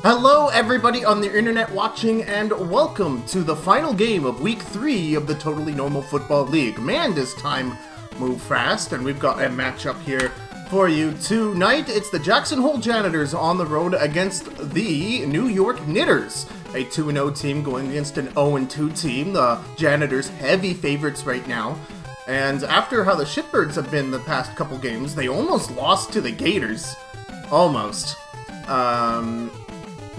Hello everybody on the internet watching, and welcome to the final game of week 3 of the Totally Normal Football League. Man, this time move fast, and we've got a matchup here for you tonight. It's the Jackson Hole Janitors on the road against the New York Knitters, a 2-0 team going against an 0-2 team. The Janitors heavy favorites right now, and after how the Shitbirds have been the past couple games, they almost lost to the Gators. Almost.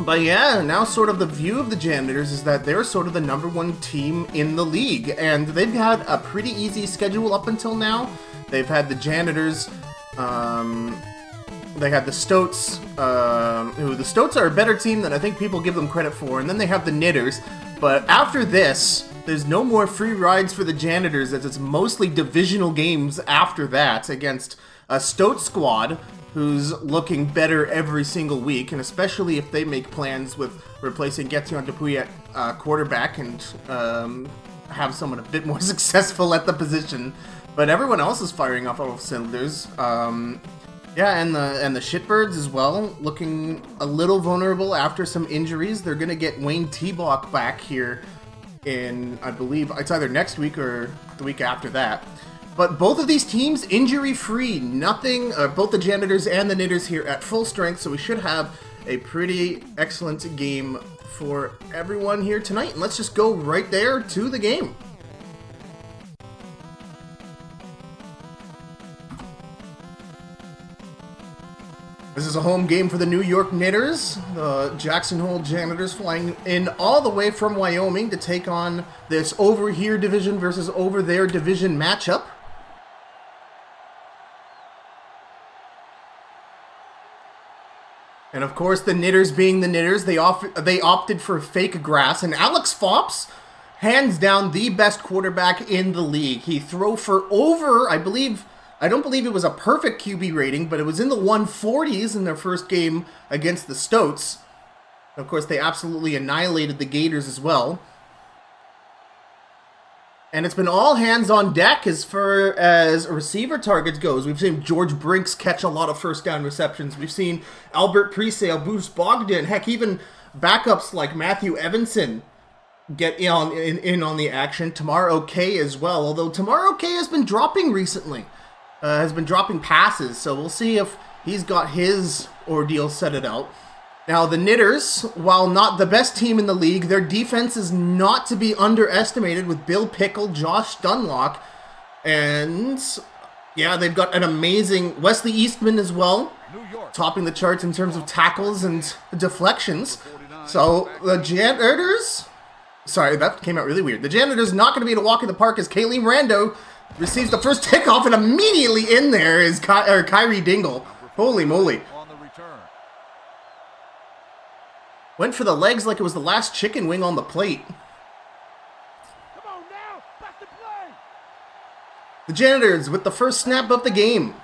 But yeah, now sort of the view of the Janitors is that they're sort of the #1 team in the league, and they've had a pretty easy schedule up until now. They've had the Janitors, they had the Stoats, who the Stoats are a better team than I think people give them credit for, and then they have the Knitters. But after this, there's no more free rides for the Janitors, as it's mostly divisional games after that against a Stoat squad who's looking better every single week, and especially if they make plans with replacing Getsion Dupuy at quarterback and have someone a bit more successful at the position. But everyone else is firing off all cylinders. Yeah, and the Shitbirds as well, looking a little vulnerable after some injuries. They're going to get Wayne T-Block back here in, I believe, it's either next week or the week after that. But both of these teams injury-free, nothing, both the Janitors and the Knitters here at full strength, so we should have a pretty excellent game for everyone here tonight. And let's just go right there to the game. This is a home game for the New York Knitters. The Jackson Hole Janitors flying in all the way from Wyoming to take on this over here division versus over there division matchup. And of course, the Knitters being the Knitters, they opted for fake grass. And Alex Fops, hands down the best quarterback in the league. He threw for over, I don't believe it was a perfect QB rating, but it was in the 140s in their first game against the Stoats. Of course, they absolutely annihilated the Gators as well. And it's been all hands on deck as far as receiver targets goes. We've seen George Brinks catch a lot of first down receptions. We've seen Albert Presale, Bruce Bogdan, heck, even backups like Matthew Evanson get in on the action. Tamar O'Kay as well, although Tamar O'Kay has been dropping recently. Has been dropping passes, so we'll see if he's got his ordeal set it out. Now, the Knitters, while not the best team in the league, their defense is not to be underestimated with Bill Pickle, Josh Dunlock, and yeah, they've got an amazing Wesley Eastman as well, topping the charts in terms of tackles and deflections. So the Janitors, sorry, that came out really weird. The Janitors not going to be able to walk in the park as Kayleen Rando receives the first kickoff, and immediately in there is Kyrie Dingle. Holy moly. Went for the legs like it was the last chicken wing on the plate. Come on now, back to play. The Janitors with the first snap of the game.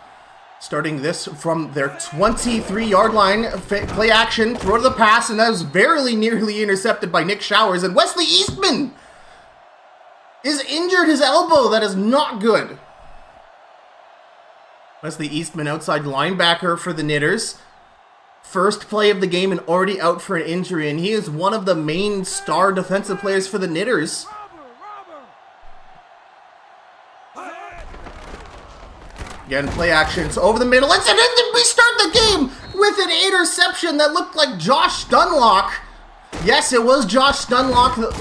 Starting this from their 23-yard line. Play action, throw to the pass, and that was very nearly intercepted by Nick Showers. And Wesley Eastman is injured his elbow. That is not good. Wesley Eastman, outside linebacker for the Knitters. First play of the game and already out for an injury, and he is one of the main star defensive players for the Knitters. Again, play action. It's over the middle. It's an end. We start the game with an interception that looked like Josh Dunlock. Yes, it was Josh Dunlock that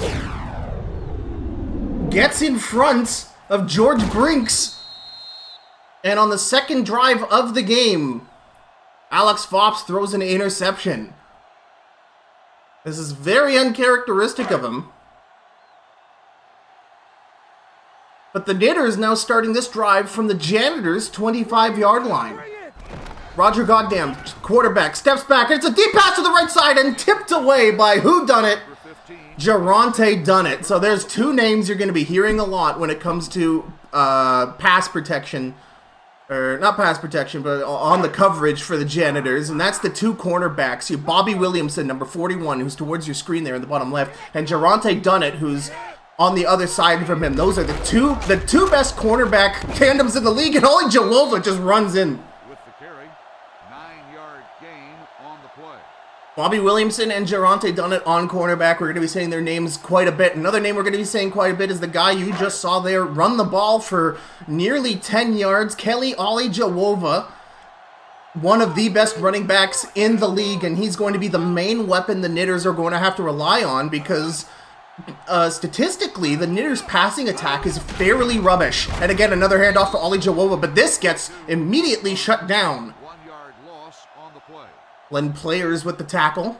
gets in front of George Brinks. And on the second drive of the game, Alex Fops throws an interception. This is very uncharacteristic of him. But the Knitters now starting this drive from the Janitors' 25-yard line. Roger Goddamn, quarterback, steps back, and it's a deep pass to the right side and tipped away by whodunit? Geronte Dunnett. So there's two names you're going to be hearing a lot when it comes to pass protection. Or not pass protection, but on the coverage for the Janitors, and that's the two cornerbacks. You have Bobby Williamson, number 41, who's towards your screen there in the bottom left, and Geronte Dunnett, who's on the other side from him. Those are the two best cornerback tandems in the league, and Oli Jalova just runs in. With the carry, 9-yard gain on the play. Bobby Williamson and Geronte Dunnett on cornerback. We're going to be saying their names quite a bit. Another name we're going to be saying quite a bit is the guy you just saw there run the ball for nearly 10 yards, Kelly Olajawova, one of the best running backs in the league, and he's going to be the main weapon the Knitters are going to have to rely on because statistically, the Knitters' passing attack is fairly rubbish. And again, another handoff to Olajawova, but this gets immediately shut down. 1 yard loss on the play. Len Players with the tackle.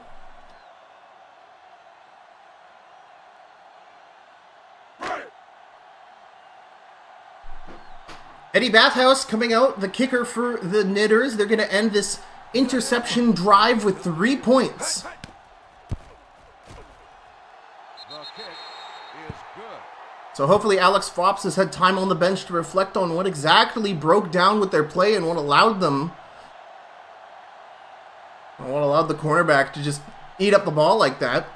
Eddie Bathhouse coming out, the kicker for the Knitters. They're going to end this interception drive with 3 points. The kick is good. So hopefully Alex Fops has had time on the bench to reflect on what exactly broke down with their play and what allowed them, what allowed the cornerback to just eat up the ball like that.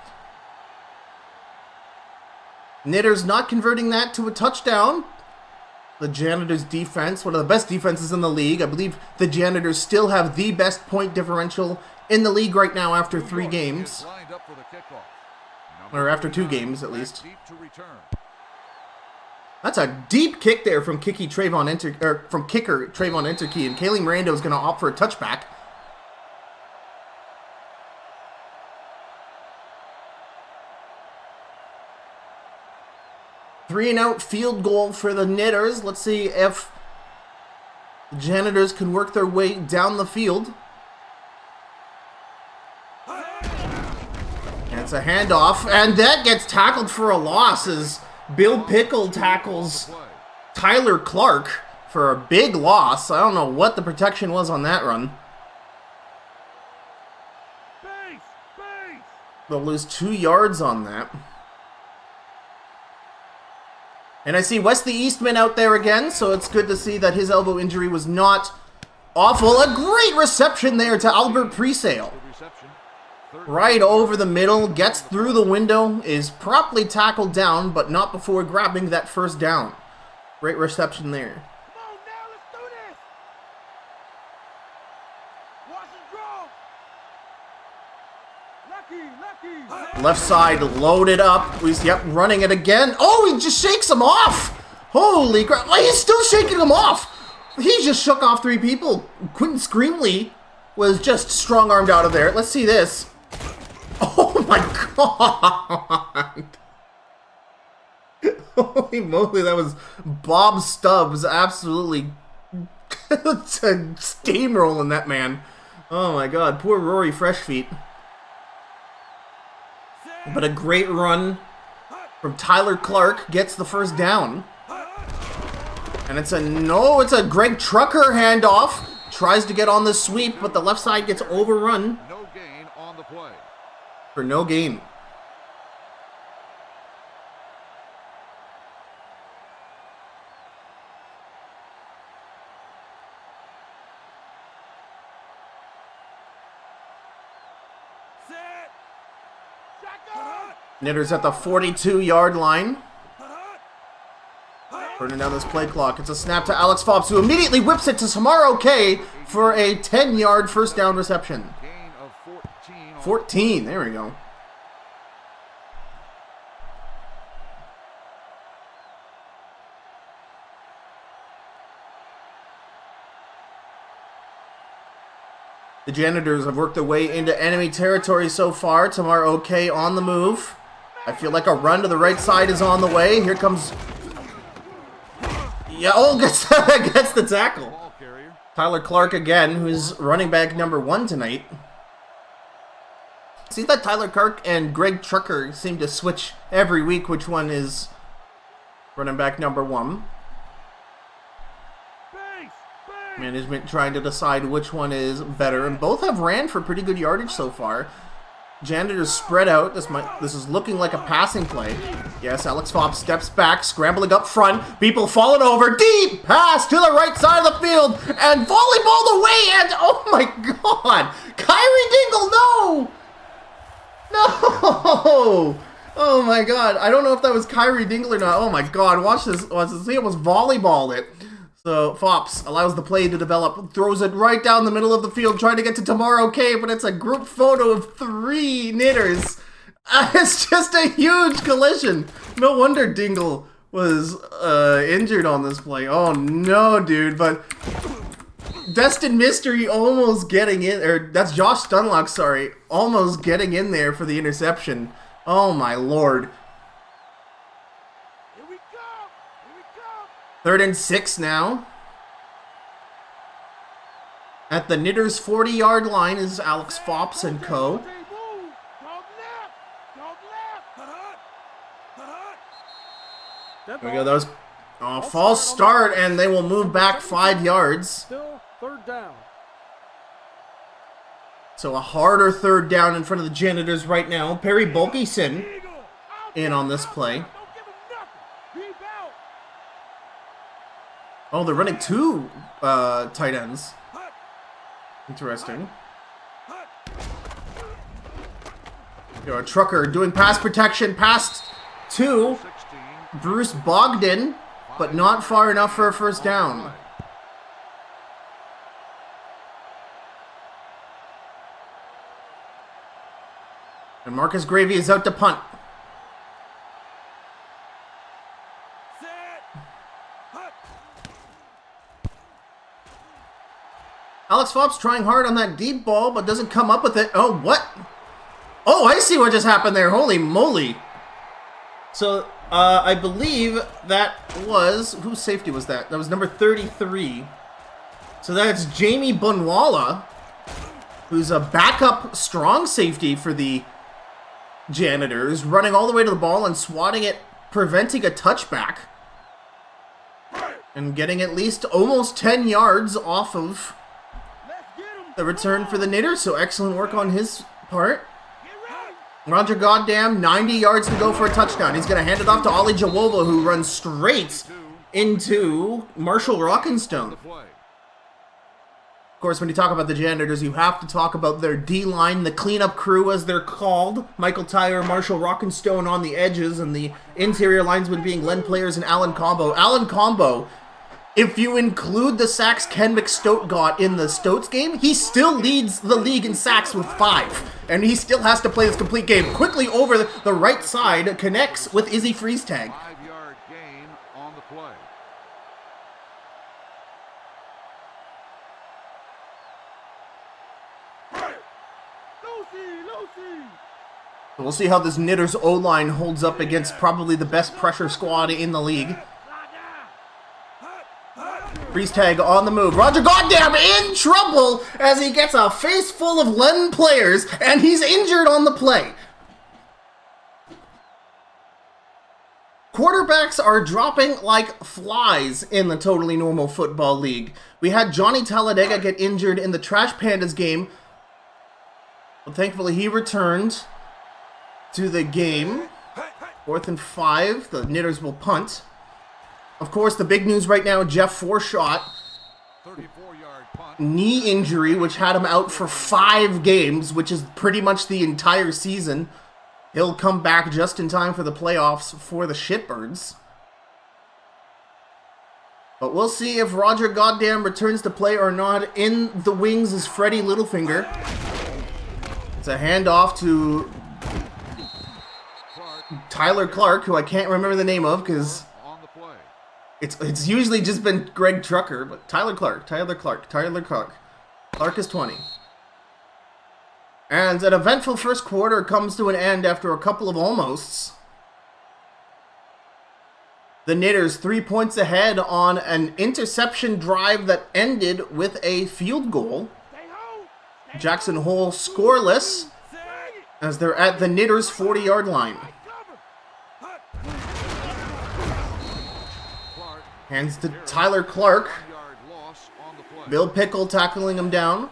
Knitters not converting that to a touchdown. The Janitors defense, one of the best defenses in the league. I believe the Janitors still have the best point differential in the league right now after 3 games. Lined up for the kickoff. Or after 2 games, at least. Deep to return. That's a deep kick there from kicker Trayvon Enterkey, and Kaylee Miranda is going to opt for a touchback. Three-and-out field goal for the Knitters. Let's see if the Janitors can work their way down the field. And it's a handoff, and that gets tackled for a loss as Bill Pickle tackles Tyler Clark for a big loss. I don't know what the protection was on that run. Base! Base! They'll lose 2 yards on that. And I see Wesley Eastman out there again, so it's good to see that his elbow injury was not awful. A great reception there to Albert Presale. Right over the middle, gets through the window, is promptly tackled down, but not before grabbing that first down. Great reception there. Come on now, let's do this! Watch and draw! Lucky! Left side loaded up. Yep, running it again. Oh, he just shakes him off! Holy crap. Well, he's still shaking him off! He just shook off 3 people. Quentin Screamley was just strong-armed out of there. Let's see this. Oh my god! Holy moly, that was Bob Stubbs absolutely steamrolling that man. Oh my god, poor Rory Freshfeet. But a great run from Tyler Clark gets the first down. And it's a Greg Trucker handoff. Tries to get on the sweep, but the left side gets overrun. No gain on the play. For no gain. Set! Shotgun! Knitters at the 42-yard line. Burning down this play clock. It's a snap to Alex Fobbs, who immediately whips it to Samar OK for a 10-yard first down reception. Gain of 14. 14, there we go. The Janitors have worked their way into enemy territory so far. Tamar OK on the move. I feel like a run to the right side is on the way. Here comes... Yeah, oh, gets the tackle. Ball carrier. Tyler Clark again, who's running back number 1 tonight. See that Tyler Clark and Greg Trucker seem to switch every week which one is running back number 1. Base! Base! Management trying to decide which one is better, and both have ran for pretty good yardage so far. Janitors spread out. This is looking like a passing play. Yes, Alex Fobbs steps back, scrambling up front. People falling over. Deep pass to the right side of the field, and volleyball away. And oh my God, Kyrie Dingle, no, no! Oh my God, I don't know if that was Kyrie Dingle or not. Oh my God, watch this. He almost volleyballed it. So Fops allows the play to develop, throws it right down the middle of the field, trying to get to Tomorrow K, but it's a group photo of 3 Knitters. It's just a huge collision. No wonder Dingle was injured on this play. Oh no, dude, but Destin Mystery almost getting in, or that's Josh Stunlock, sorry, almost getting in there for the interception. Oh my lord. Here we go. Here we go. 3rd and 6 now. At the Knitters 40-yard line is Alex Fops and co. Dog left. Dog left. There we go, that was a false start, and they will move back 5 yards. Still 3rd down. So a harder 3rd down in front of the Janitors right now. Perry Bulkison in on this play. Don't give him nothing. Rebound. Oh, they're running 2 tight ends. Interesting. You know, a trucker doing pass protection, passed to Bruce Bogdan, but not far enough for a 1st down. And Marcus Gravy is out to punt. Alex Fops trying hard on that deep ball, but doesn't come up with it. Oh, what? Oh, I see what just happened there. Holy moly. So, I believe that was... Whose safety was that? That was number 33. So that's Jamie Bunwala, who's a backup strong safety for the Janitors, running all the way to the ball and swatting it, preventing a touchback. And getting at least almost 10 yards off of the return for the Knitters, so excellent work on his part. Roger Goddamn, 90 yards to go for a touchdown. He's going to hand it off to Ollie Jawova, who runs straight into Marshall Rockenstone. Of course, when you talk about the Janitors, you have to talk about their D-line, the cleanup crew as they're called. Michael Tyler, Marshall Rockenstone on the edges, and the interior linesmen being Len Players and Alan Combo. Alan Combo, if you include the sacks Ken McStote got in the Stoats game, he still leads the league in sacks with 5. And he still has to play this complete game. Quickly over the right side, connects with Izzy Freestag. 5-yard gain on the play. Lucy. We'll see how this Knitters O-line holds up against probably the best pressure squad in the league. Freestag on the move. Roger Goddamn in trouble as he gets a face full of Len Players, and he's injured on the play. Quarterbacks are dropping like flies in the Totally Normal Football League. We had Johnny Talladega get injured in the Trash Pandas game, but thankfully he returned to the game. 4th and 5, the Knitters will punt. Of course, the big news right now, Jeff Forshot, 34-yard punt. knee injury, which had him out for 5 games, which is pretty much the entire season. He'll come back just in time for the playoffs for the Shitbirds. But we'll see if Roger Goddamn returns to play or not. In the wings is Freddie Littlefinger. It's a handoff to Tyler Clark, who I can't remember the name of because it's usually just been Greg Trucker, but Tyler Clark. Clark is 20. And an eventful first quarter comes to an end after a couple of almosts. The Knitters 3 points ahead on an interception drive that ended with a field goal. Jackson Hole scoreless as they're at the Knitters 40-yard line. Hands to Tyler Clark. Bill Pickle tackling him down.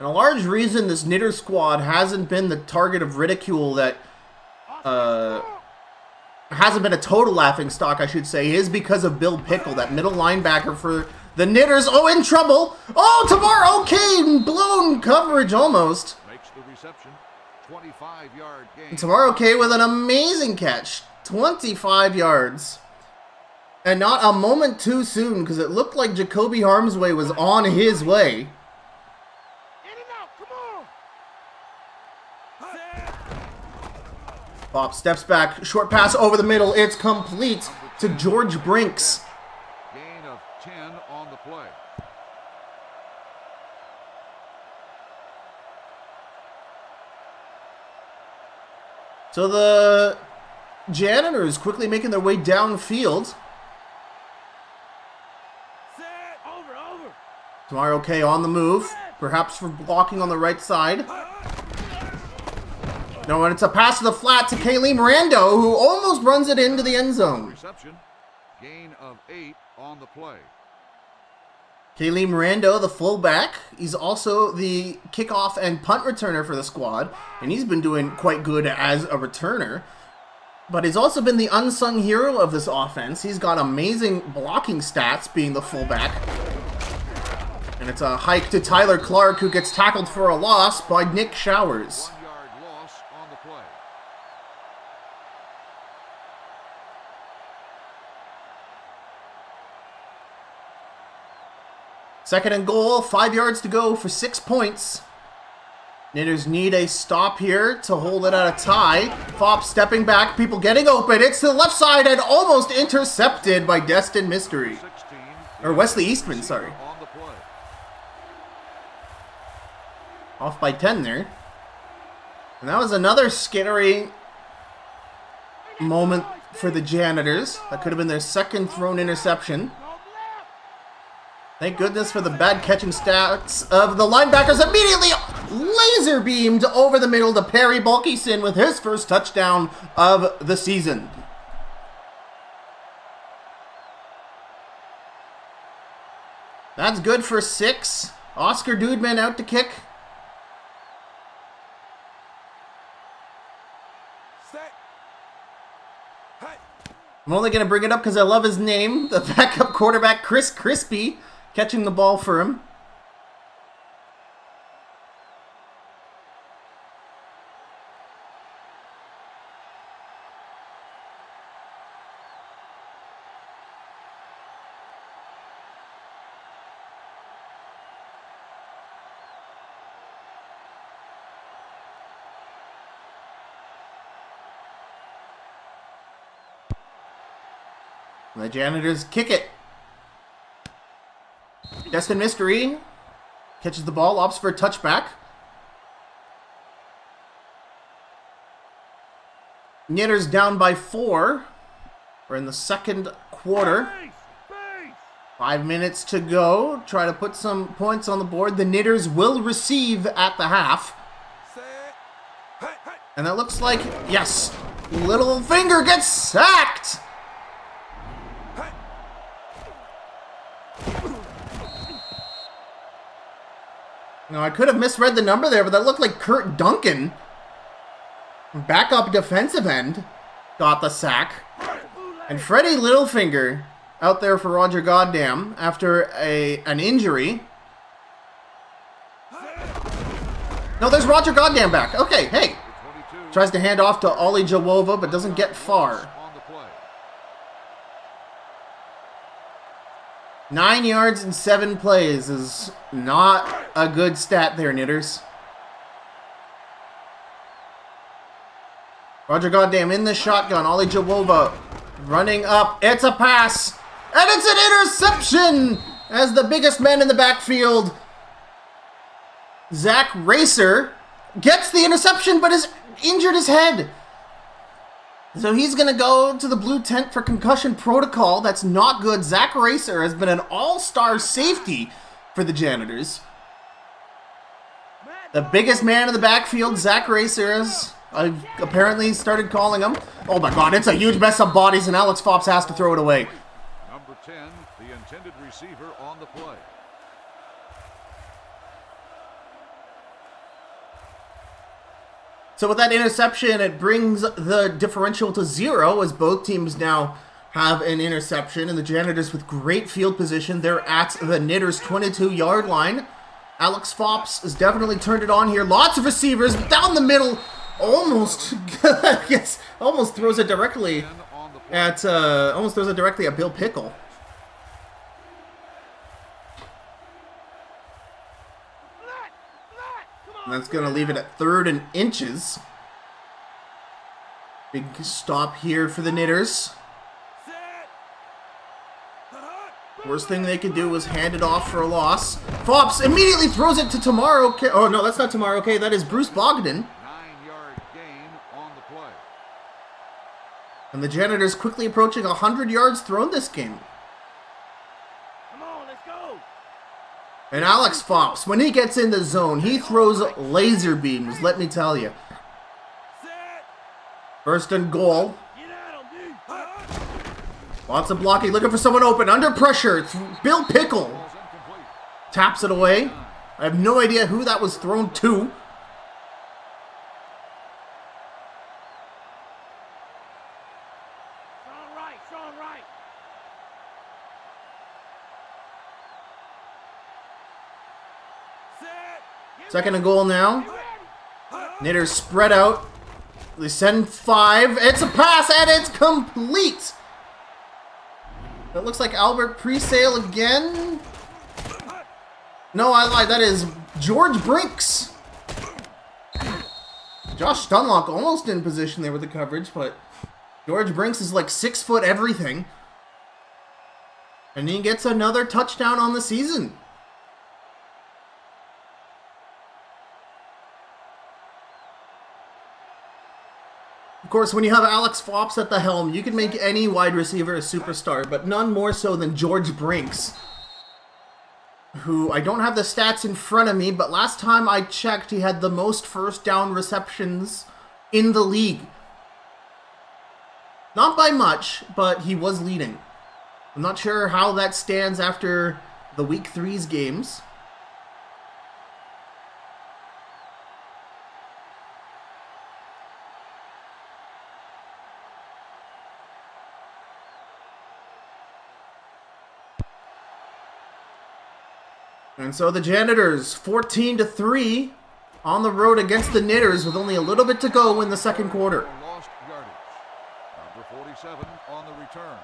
And a large reason this Knitter squad hasn't been the target of ridicule that hasn't been a total laughingstock, I should say, is because of Bill Pickle, that middle linebacker for the Knitters. Oh, in trouble. Oh, Tomorrow Kane, blown coverage almost. Makes the reception. 25-yard gain. And Tomorrow Kane with an amazing catch. 25 yards. And not a moment too soon, because it looked like Jacoby Harmsway was on his way. In and out, come on. Set. Bob steps back, short pass over the middle. It's complete to George Brinks. Gain of 10 on the play. So the Janitors quickly making their way downfield. Set. Over. Tomorrow K on the move, perhaps for blocking on the right side. No, and it's a pass to the flat to Kaylee Mirando, who almost runs it into the end zone. Reception. Gain of 8 on the play. Kaylee Mirando, the fullback, he's also the kickoff and punt returner for the squad, and he's been doing quite good as a returner. But he's also been the unsung hero of this offense. He's got amazing blocking stats being the fullback. And it's a hike to Tyler Clark, who gets tackled for a loss by Nick Showers. 1 yard loss on the play. Second and goal, 5 yards to go for 6 points. Knitters need a stop here to hold it at a tie. Fopp stepping back, people getting open. It's to the left side and almost intercepted by Destin Mystery. 16. Or Wesley Eastman, sorry. On the play. Off by 10 there. And that was another scary moment for the Janitors. That could have been their second thrown interception. Go left. Thank goodness for the bad catching stats of the linebackers. Immediately laser beamed over the middle to Perry Bulkison with his first touchdown of the season. That's good for 6. Oscar Dudeman out to kick. Set. Hey. I'm only going to bring it up because I love his name. The backup quarterback, Chris Crispy, catching the ball for him. And the Janitors kick it. Destin Mystery catches the ball, opts for a touchback. Knitters down by 4. We're in the second quarter. Base. 5 minutes to go. Try to put some points on the board. The Knitters will receive at the half. Set. Hey. And that looks like, yes, Littlefinger gets sacked. Now, I could have misread the number there, but that looked like Kurt Duncan, backup defensive end, got the sack. And Freddie Littlefinger out there for Roger Goddamn after an injury. No, there's Roger Goddamn back. Okay, hey. Tries to hand off to Ollie Jawova, but doesn't get far. On the play. 9 yards and 7 plays is not a good stat there, Knitters. Roger Goddamn in the shotgun. Ollie Jawova running up. It's a pass. And it's an interception as the biggest man in the backfield, Zach Racer, gets the interception but has injured his head. So he's going to go to the blue tent for concussion protocol. That's not good. Zach Racer has been an all-star safety for the Janitors. The biggest man in the backfield, Zach Racer, as I've apparently started calling him. Oh my god, it's a huge mess of bodies and Alex Fops has to throw it away. Number 10, the intended receiver on the play. So with that interception, it brings the differential to 0 as both teams now have an interception. And the Janitors with great field position. They're at the Knitters' 22-yard line. Alex Fops has definitely turned it on here. Lots of receivers down the middle. Almost, yes, almost throws it directly at almost throws it directly at Bill Pickle. And that's going to leave it at 3rd and inches. Big stop here for the Knitters. Worst thing they could do was hand it off for a loss. Fops immediately throws it to Tomorrow. Oh, no, that's not Tomorrow. Okay, that is Bruce Bogdan. 9-yard gain on the play. And the Janitors quickly approaching 100 yards thrown this game. Come on, let's go. And Alex Fops, when he gets in the zone, he throws laser beams, let me tell you. Set. 1st and goal. Get at him, dude. Lots of blocking, looking for someone open, under pressure. Bill Pickle Ball's incomplete. taps it away. I have no idea who that was thrown to. Strong right, strong right. Set. 2nd and goal now. Get ready. Knitters spread out. They send 5. It's a pass and it's complete. That looks like Albert Presale again. No, I lied. That is George Brinks. Josh Dunlock almost in position there with the coverage, but George Brinks is like 6 foot everything. And he gets another touchdown on the season. Of course, when you have Alex Fops at the helm, you can make any wide receiver a superstar, but none more so than George Brinks, who I don't have the stats in front of me, but last time I checked, he had the most 1st down receptions in the league. Not by much, but he was leading. I'm not sure how that stands after the Week 3's games. And so the Janitors, 14-3 on the road against the Knitters with only a little bit to go in the 2nd quarter. Lost yardage. Number 47 on the return.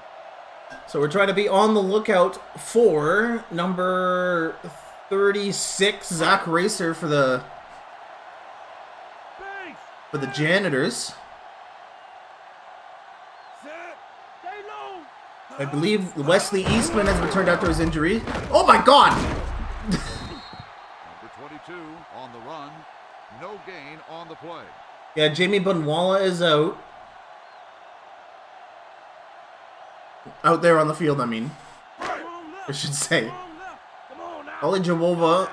So we're trying to be on the lookout for number 36, Zach Racer for the Base. Janitors. Set. Stay low. I believe Wesley Eastman has returned after his injury. Oh my God! Number 22 on the run. No gain on the play. Yeah, Jamie Bunwala is out. Out there on the field, I mean. Come on left. I should say. Come on left. Come on now. Ollie Jawova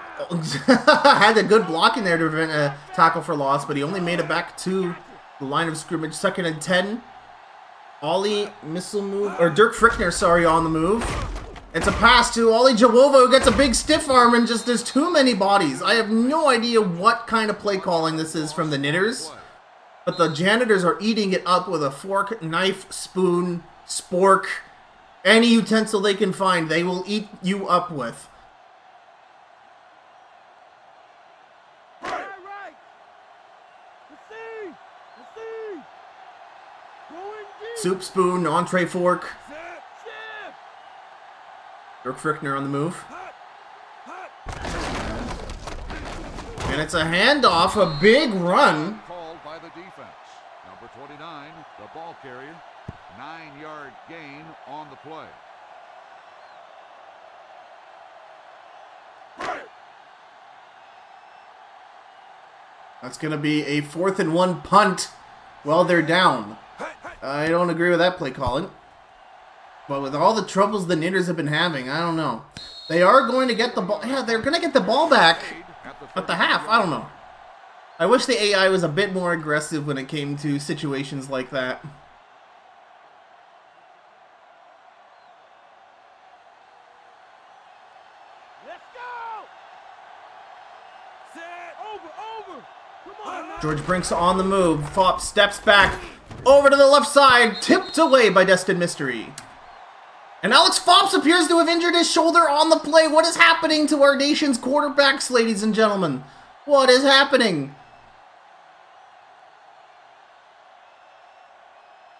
had a good block in there to prevent a tackle for loss, but he only made it back to the line of scrimmage. 2nd and 10. Ollie missile move, or Dirk Frickner, sorry, on the move. It's a pass to Ollie Jawova, who gets a big stiff arm and just there's too many bodies. I have no idea what kind of play calling this is from the Knitters, but the Janitors are eating it up with a fork, knife, spoon, spork, any utensil they can find, they will eat you up with. Right. Receive. Receive. Going deep. Soup spoon, entree fork. Set. Shift. Dirk Frickner on the move. Hut. Hut. And it's a handoff, a big run. Called by the defense. Number 29, the ball carrier. 9-yard gain on the play. That's going to be a 4th and 1 punt while they're down. I don't agree with that play calling. But with all the troubles the Knitters have been having, I don't know. They are going to get the ball. Yeah, they're going to get the ball back at the half. I don't know. I wish the AI was a bit more aggressive when it came to situations like that. Let's go. Set. Over. Come on now. George Brinks on the move. Fopp steps back over to the left side, tipped away by Destin Mystery. And Alex Fops appears to have injured his shoulder on the play. What is happening to our nation's quarterbacks, ladies and gentlemen? What is happening?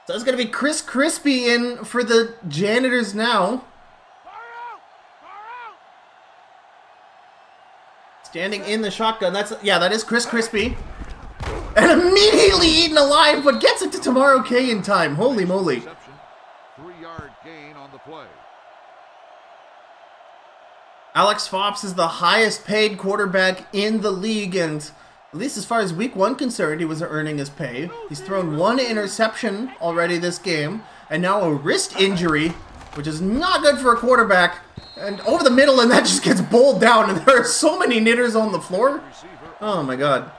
So it's going to be Chris Crispy in for the Janitors now. Far out! Far out! Standing in the shotgun. That is Chris Crispy. And immediately eaten alive, but gets it to Tomorrow K in time. Holy moly. 3-yard gain on the play. Alex Fops is the highest paid quarterback in the league, and at least as far as week 1 concerned, he was earning his pay. He's thrown 1 interception already this game, and now a wrist injury, which is not good for a quarterback. And over the middle, and that just gets bowled down, and there are so many knitters on the floor. Oh my god.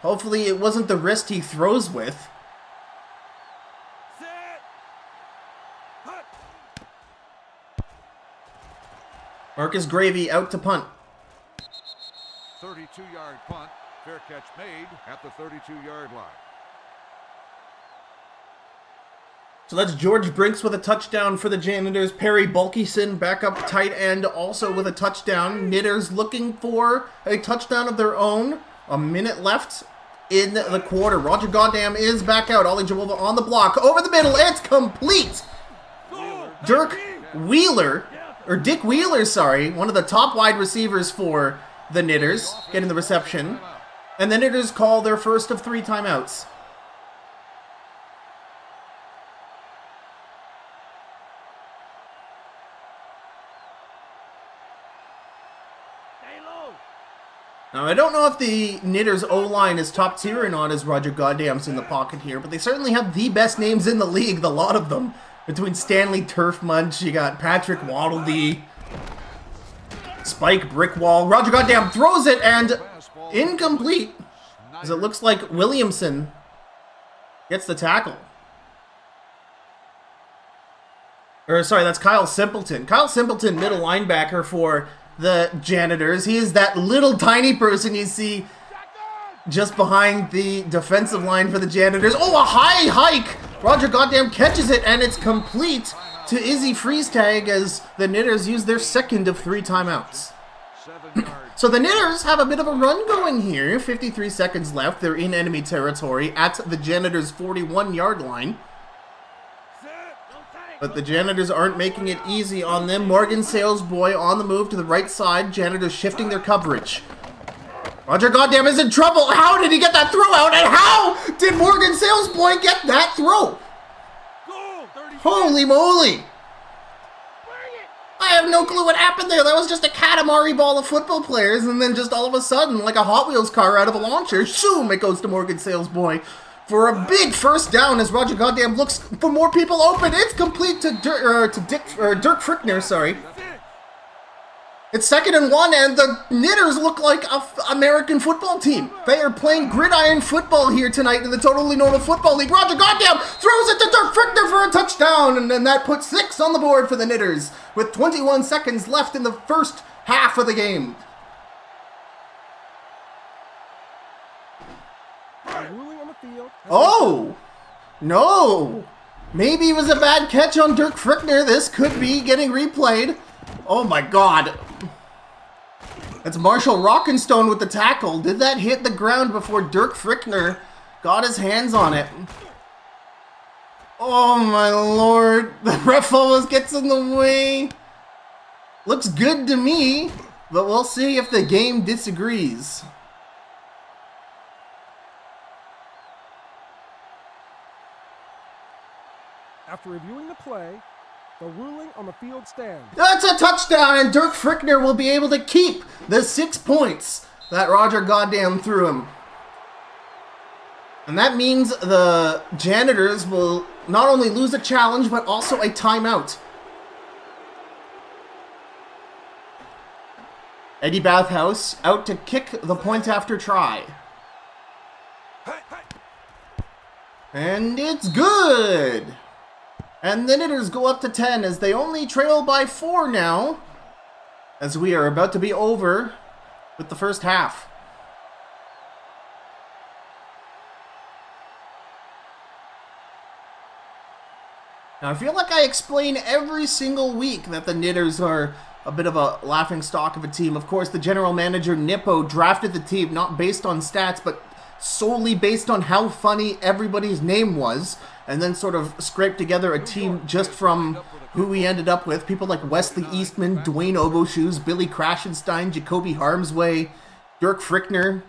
Hopefully it wasn't the wrist he throws with. Set! Hut! Marcus Gravy out to punt. 32-yard punt. Fair catch made at the 32-yard line. So that's George Brinks with a touchdown for the Janitors. Perry Bulkison, backup tight end, also with a touchdown. Knitters looking for a touchdown of their own. A minute left in the quarter. Roger Goddamn is back out. Ollie Jehovah on the block. Over the middle. It's complete. Dick Wheeler, sorry. One of the top wide receivers for the Knitters, getting the reception. And the Knitters call their first of 3 timeouts. Stay low! Now, I don't know if the Knitters O-line is top tier or not as Roger Goddamn's in the pocket here, but they certainly have the best names in the league, the lot of them. Between Stanley Turf Munch, you got Patrick Waddledy, Spike Brickwall. Roger Goddamn throws it, and incomplete, as it looks like Williamson gets the tackle. Or, sorry, that's Kyle Simpleton. Kyle Simpleton, middle linebacker for the Janitors. He is that little tiny person you see just behind the defensive line for the Janitors. Oh, a high hike! Roger Goddamn catches it, and it's complete to Izzy Freestag as the Knitters use their second of 3 timeouts. So the Knitters have a bit of a run going here. 53 seconds left. They're in enemy territory at the Janitors' 41-yard line. But the Janitors aren't making it easy on them. Morgan Salesboy on the move to the right side. Janitors shifting their coverage. Roger Goddamn is in trouble. How did he get that throw out? And how did Morgan Salesboy get that throw? Holy moly. I have no clue what happened there. That was just a Katamari ball of football players, and then just all of a sudden, like a Hot Wheels car out of a launcher, shoom, it goes to Morgan Salesboy for a big first down as Roger Goddamn looks for more people open. It's complete to Dirk Frickner, sorry. It's 2nd and 1, and the Knitters look like an American football team. They are playing gridiron football here tonight in the Totally Normal Football League. Roger Goddamn throws it to Dirk Frickner for a touchdown, and then that puts 6 on the board for the Knitters with 21 seconds left in the first half of the game. Oh! No! Maybe it was a bad catch on Dirk Frickner. This could be getting replayed. Oh my god. That's Marshall Rockenstone with the tackle. Did that hit the ground before Dirk Frickner got his hands on it? Oh my lord. The ref almost gets in the way. Looks good to me, but we'll see if the game disagrees. After reviewing the play, the ruling on the field stands. That's a touchdown, and Dirk Frickner will be able to keep the 6 points that Roger Goddamn threw him. And that means the Janitors will not only lose a challenge, but also a timeout. Eddie Bathhouse out to kick the point after try. And it's good! And the Knitters go up to 10 as they only trail by 4 now, as we are about to be over with the first half. Now, I feel like I explain every single week that the Knitters are a bit of a laughing stock of a team. Of course, the general manager, Nippo, drafted the team not based on stats, but solely based on how funny everybody's name was, and then sort of scraped together a team just from who he ended up with. People like Wesley Eastman, Dwayne Ogoshoes, Billy Krashenstein, Jacoby Harmsway, Dirk Frickner.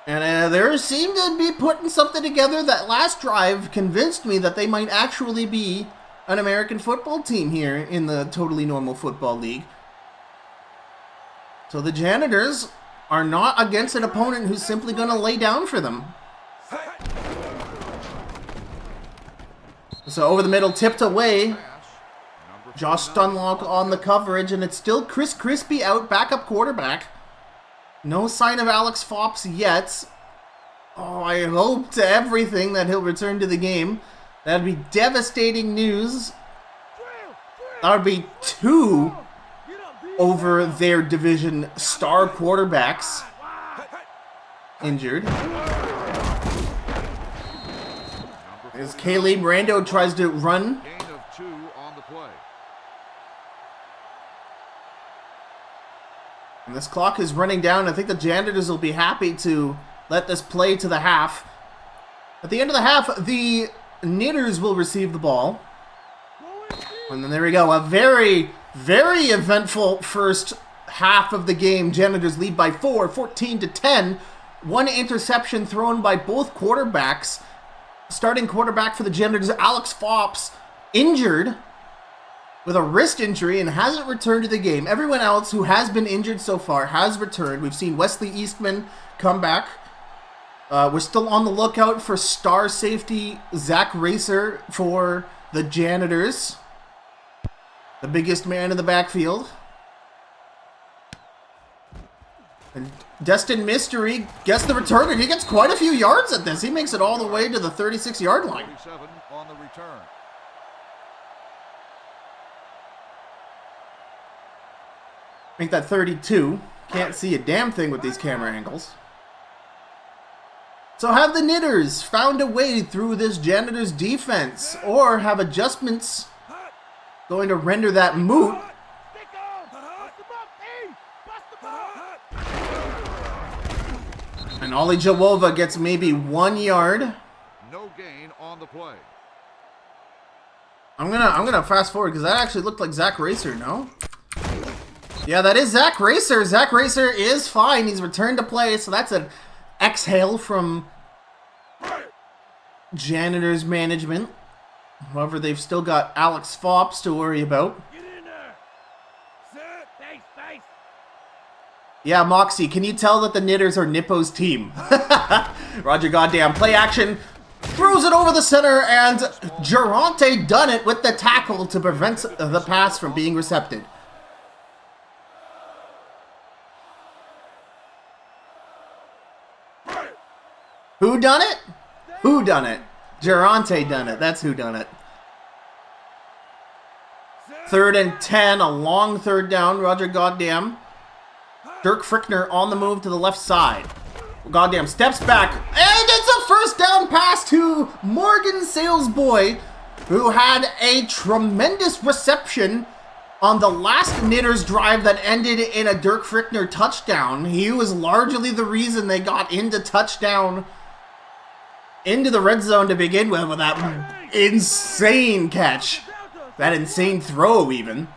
And they seemed to be putting something together. That last drive convinced me that they might actually be an American football team here in the Totally Normal Football League. So the Janitors are not against an opponent who's simply going to lay down for them. So over the middle, tipped away. Josh Stunlock on the coverage, and it's still Chris Crispy out, backup quarterback. No sign of Alex Fops yet. Oh, I hope to everything that he'll return to the game. That'd be devastating news. That would be 2 over their division star quarterbacks injured. As Caleb Rando tries to run. Gain of 2 on the play. And this clock is running down. I think the Janitors will be happy to let this play to the half. At the end of the half, the Knitters will receive the ball. And then there we go. A very, very eventful first half of the game. Janitors lead by 4, 14-10. 1 interception thrown by both quarterbacks. Starting quarterback for the Janitors, Alex Fops, injured with a wrist injury and hasn't returned to the game. Everyone else who has been injured so far has returned. We've seen Wesley Eastman come back. We're still on the lookout for star safety Zach Racer for the Janitors. The biggest man in the backfield. And Destin Mystery gets the return, he gets quite a few yards at this. He makes it all the way to the 36-yard line. 37 on the return. Make that 32. Can't see a damn thing with these camera angles. So have the Knitters found a way through this Janitors defense, or have adjustments going to render that moot? And Ollie Jawova gets maybe 1 yard. No gain on the play. I'm gonna fast forward because that actually looked like Zach Racer, no? Yeah, that is Zach Racer. Zach Racer is fine. He's returned to play, so that's an exhale from Janitors management. However, they've still got Alex Fops to worry about. Get in there. Sit. Face. Yeah, Moxie, can you tell that the Knitters are Nippo's team? Roger goddamn. Play action. Throws it over the center, and Geronte done it with the tackle to prevent the pass from being recepted. Who done it? Who done it? Geronte done it. That's who done it. 3rd and 10, a long third down. Roger goddamn. Dirk Frickner on the move to the left side. Goddamn steps back, and it's a first down pass to Morgan Salesboy, who had a tremendous reception on the last Knitters drive that ended in a Dirk Frickner touchdown. He was largely the reason they got into the red zone to begin with that insane catch. That insane throw, even.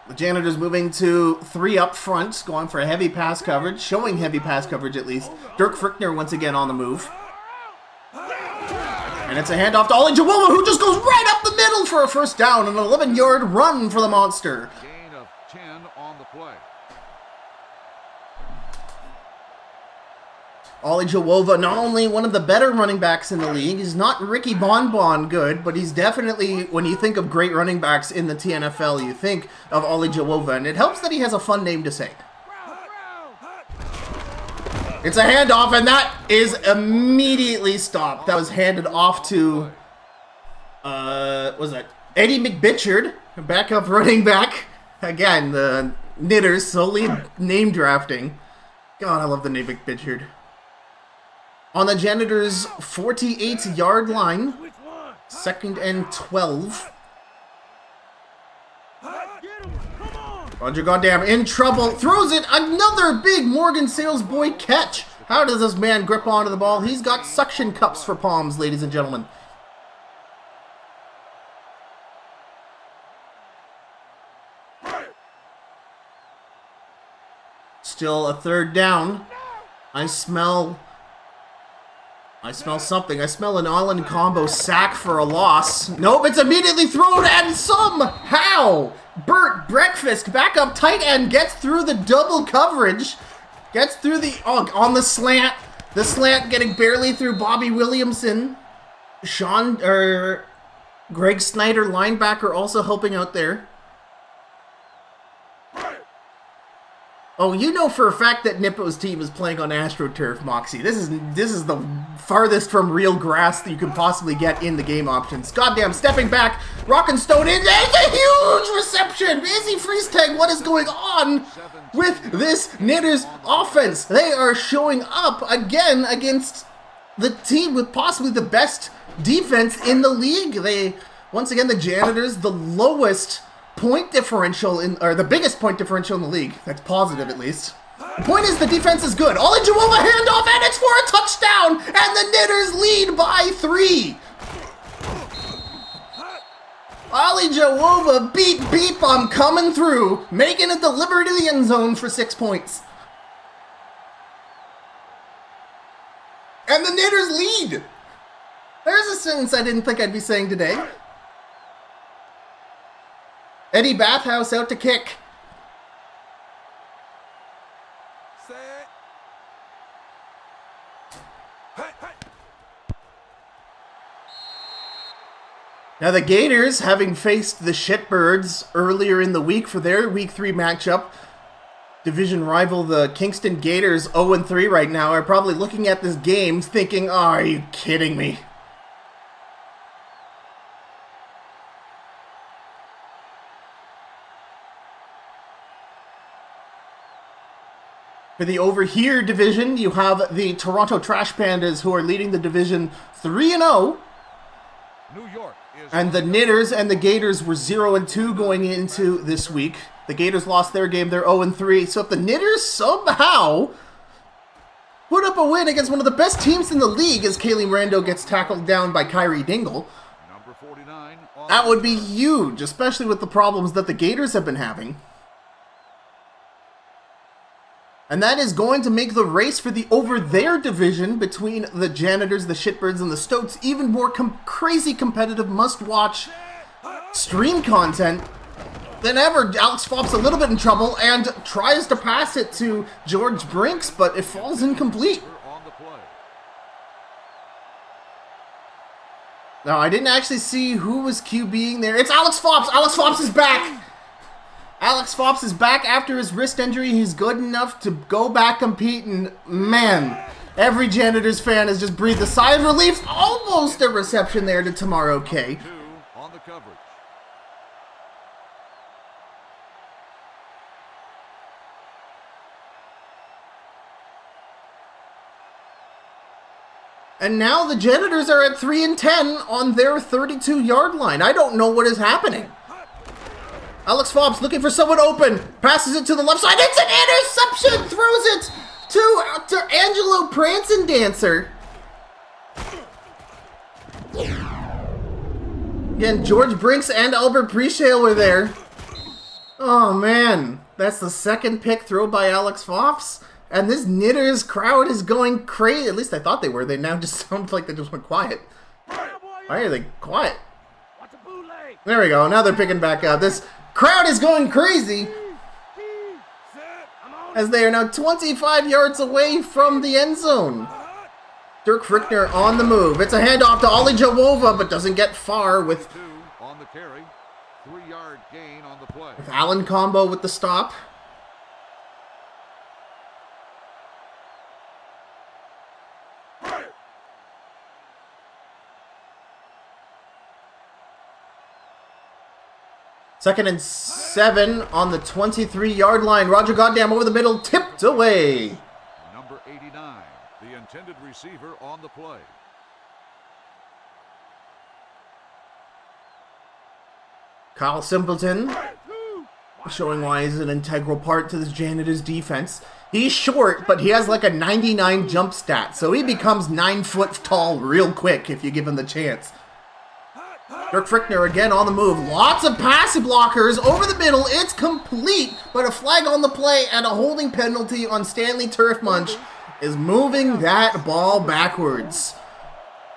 The Janitors moving to 3 up front, going for a heavy pass coverage, showing heavy pass coverage at least. Dirk Frickner once again on the move. And it's a handoff to Ollie Jawova, who just goes right up the middle for a first down, and an 11-yard run for the monster. Gain of 10 on the play. Ollie Jawova, not only one of the better running backs in the league, he's not Ricky Bonbon good, but he's definitely, when you think of great running backs in the TNFL, you think of Ollie Jawova, and it helps that he has a fun name to say. It's a handoff, and that is immediately stopped. That was handed off to, was that Eddie McBitchard, backup running back. Again, the Knitters solely name drafting. God, I love the name McBitchard. On the Janitors' 48-yard line, 2nd and 12. Roger goddamn in trouble. Throws it. Another big Morgan Sales boy catch. How does this man grip onto the ball? He's got suction cups for palms, ladies and gentlemen. Still a third down. I smell something. I smell an Allen combo sack for a loss. Nope, it's immediately thrown, and somehow Burt Breakfast, backup tight end, gets through the double coverage. Gets through the, on the slant. The slant getting barely through Bobby Williamson. Greg Snyder, linebacker, also helping out there. Oh, you know for a fact that Nippo's team is playing on AstroTurf, Moxie. This is the farthest from real grass that you can possibly get in the game options. Goddamn, stepping back, Rock and Stone in. There's a huge reception! Izzy Freeze Tag, what is going on with this Knitters offense? They are showing up again against the team with possibly the best defense in the league. Once again, the Janitors, the lowest point differential or the biggest point differential in the league. That's positive, at least. The point is the defense is good. Ollie Jawova handoff, and it's for a touchdown, and the Knitters lead by 3. Ollie Jawova, beep beep, I'm coming through, making a delivery to the end zone for 6 points. And the Knitters lead. There's a sentence I didn't think I'd be saying today. Eddie Bathhouse out to kick. Set. Hey, hey. Now the Gators, having faced the Shitbirds earlier in the week for their Week 3 matchup, division rival the Kingston Gators 0-3 right now, are probably looking at this game thinking, oh, are you kidding me? For the Over Here division, you have the Toronto Trash Pandas, who are leading the division 3-0. New York is And the Knitters and the Gators were 0-2 going into this week. The Gators lost their game, they're 0-3. So if the Knitters somehow put up a win against one of the best teams in the league as Kaylee Rando gets tackled down by Kyrie Dingle, number 49. that would be huge, especially with the problems that the Gators have been having. And that is going to make the race for the Over There division between the Janitors, the Shitbirds, and the Stoats even more crazy competitive, must-watch stream content than ever. Alex Fopp's a little bit in trouble and tries to pass it to George Brinks, but it falls incomplete. On the play. Now, I didn't actually see who was QBing there. It's Alex Fops! Alex Fops is back! Alex Fops is back after his wrist injury. He's good enough to go back compete, and man, every Janitors fan has just breathed a sigh of relief. Almost a reception there to Tomorrow K. 2 on the coverage. And now the Janitors are at 3-10 on their 32-yard line. I don't know what is happening. Alex Fobbs looking for someone open. Passes it to the left side. It's an interception! Throws it to Angelo Prancin Dancer. Again, George Brinks and Albert Preshale were there. Oh, man. That's the second pick thrown by Alex Fobbs. And this Knitters crowd is going crazy. At least I thought they were. They now just sound like they just went quiet. Why are they quiet? There we go. Now they're picking back up. This crowd is going crazy as they are now 25 yards away from the end zone. Dirk Frickner on the move. It's a handoff to Ollie Jawova, but doesn't get far with 2 on the carry. 3-yard gain on the play. Allen combo with the stop. Second and 7 on the 23-yard line. Roger Goddamn over the middle, tipped away. Number 89, the intended receiver on the play. Kyle Simpleton showing why he's an integral part to this Janitors defense. He's short, but he has like a 99 jump stat, so he becomes 9 foot tall real quick if you give him the chance. Dirk Frickner again on the move. Lots of pass blockers over the middle. It's complete, but a flag on the play and a holding penalty on Stanley Turf Munch is moving that ball backwards.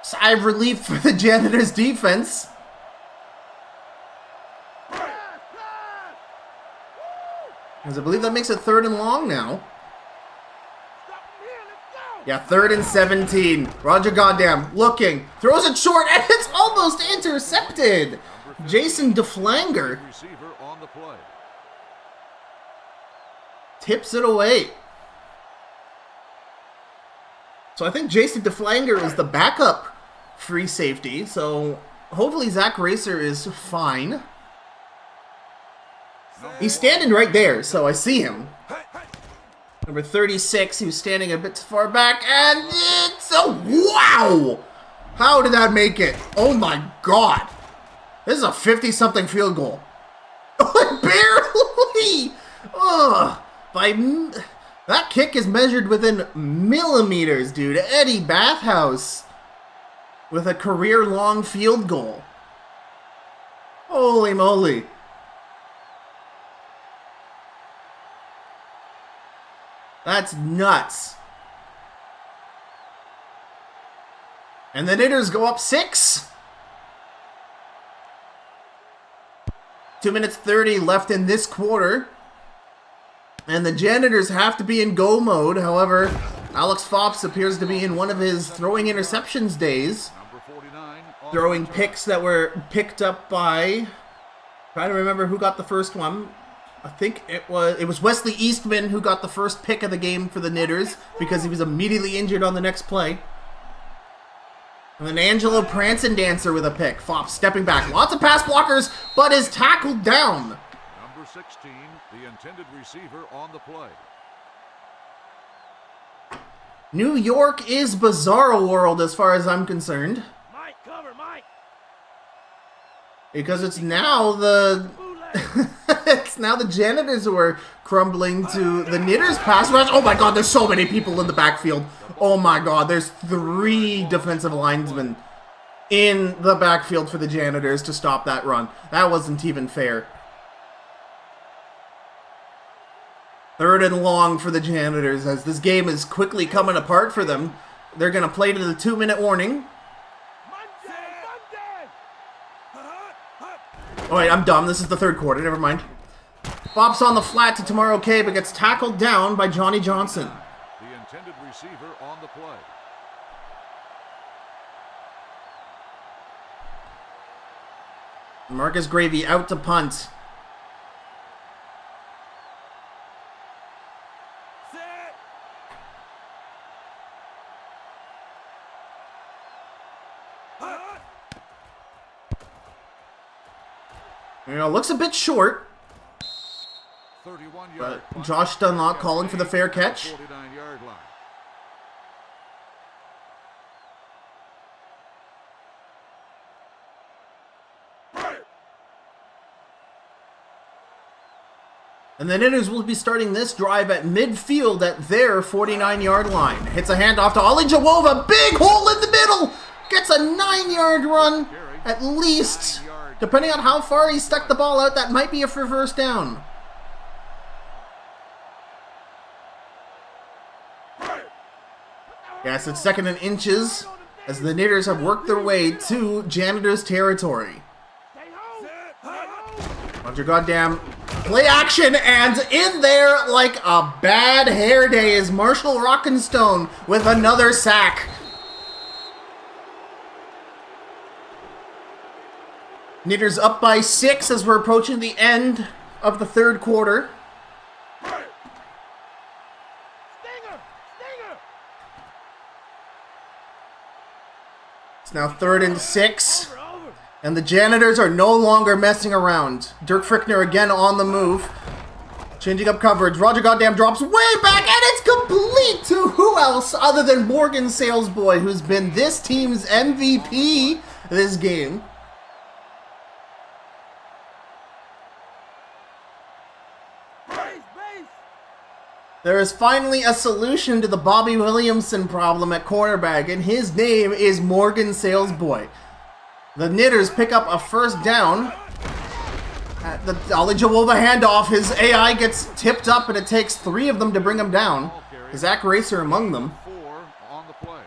Sigh of relief for the Janitors defense. As I believe that makes it 3rd and long now. Yeah, 3rd and 17. Roger Goddamn looking. Throws it short, and it's almost intercepted. Jason DeFlanger tips it away. So I think Jason DeFlanger is the backup free safety. So hopefully Zach Racer is fine. He's standing right there, so I see him. Number 36, he was standing a bit too far back, and it's a wow! How did that make it? Oh my god! This is a 50-something field goal. Barely! Ugh! That kick is measured within millimeters, dude. Eddie Bathhouse with a career-long field goal. Holy moly. That's nuts. And the Knitters go up 6. 2 minutes 30 left in this quarter. And the Janitors have to be in go mode. However, Alex Fops appears to be in one of his throwing interceptions days. Throwing picks that were picked up by... Trying to remember who got the first one. I think it was Wesley Eastman who got the first pick of the game for the Knitters because he was immediately injured on the next play. And then Angelo Prancin Dancer with a pick. Fops stepping back. Lots of pass blockers, but is tackled down. Number 16, the intended receiver on the play. New York is bizarro world as far as I'm concerned. Mike, cover, Mike. Because it's now the... it's now the Janitors who are crumbling to the Knitters pass rush. Oh my god, there's so many people in the backfield. Oh my god, there's 3 defensive linemen in the backfield for the Janitors to stop that run. That wasn't even fair. 3rd and long for the Janitors as this game is quickly coming apart for them. They're going to play to the 2-minute warning. Oh wait, I'm dumb. This is the 3rd quarter. Never mind. Bops on the flat to Tomorrow K, but gets tackled down by Johnny Johnson. The intended receiver on the play. Marcus Gravy out to punt. You know, looks a bit short, but Josh Dunlop calling for the fair catch. 49-yard line. And the Knitters will be starting this drive at midfield at their 49-yard line. Hits a handoff to Ali Jawova. Big hole in the middle. Gets a 9-yard run at least. Depending on how far he stuck the ball out, that might be a first down. Yes, it's 2nd and inches as the Knitters have worked their way to Janitors territory. Roger Goddamn play action, and in there like a bad hair day is Marshall Rockenstone with another sack. Knitters up by 6 as we're approaching the end of the 3rd quarter. It's now 3rd and 6. And the Janitors are no longer messing around. Dirk Frickner again on the move. Changing up coverage. Roger Goddamn drops way back, and it's complete to who else other than Morgan Salesboy, who's been this team's MVP this game. There is finally a solution to the Bobby Williamson problem at quarterback, and his name is Morgan Salesboy. The Knitters pick up a first down. At the Ali Jawova handoff, his AI gets tipped up, and it takes 3 of them to bring him down. Zach Racer among them. 4 on the play.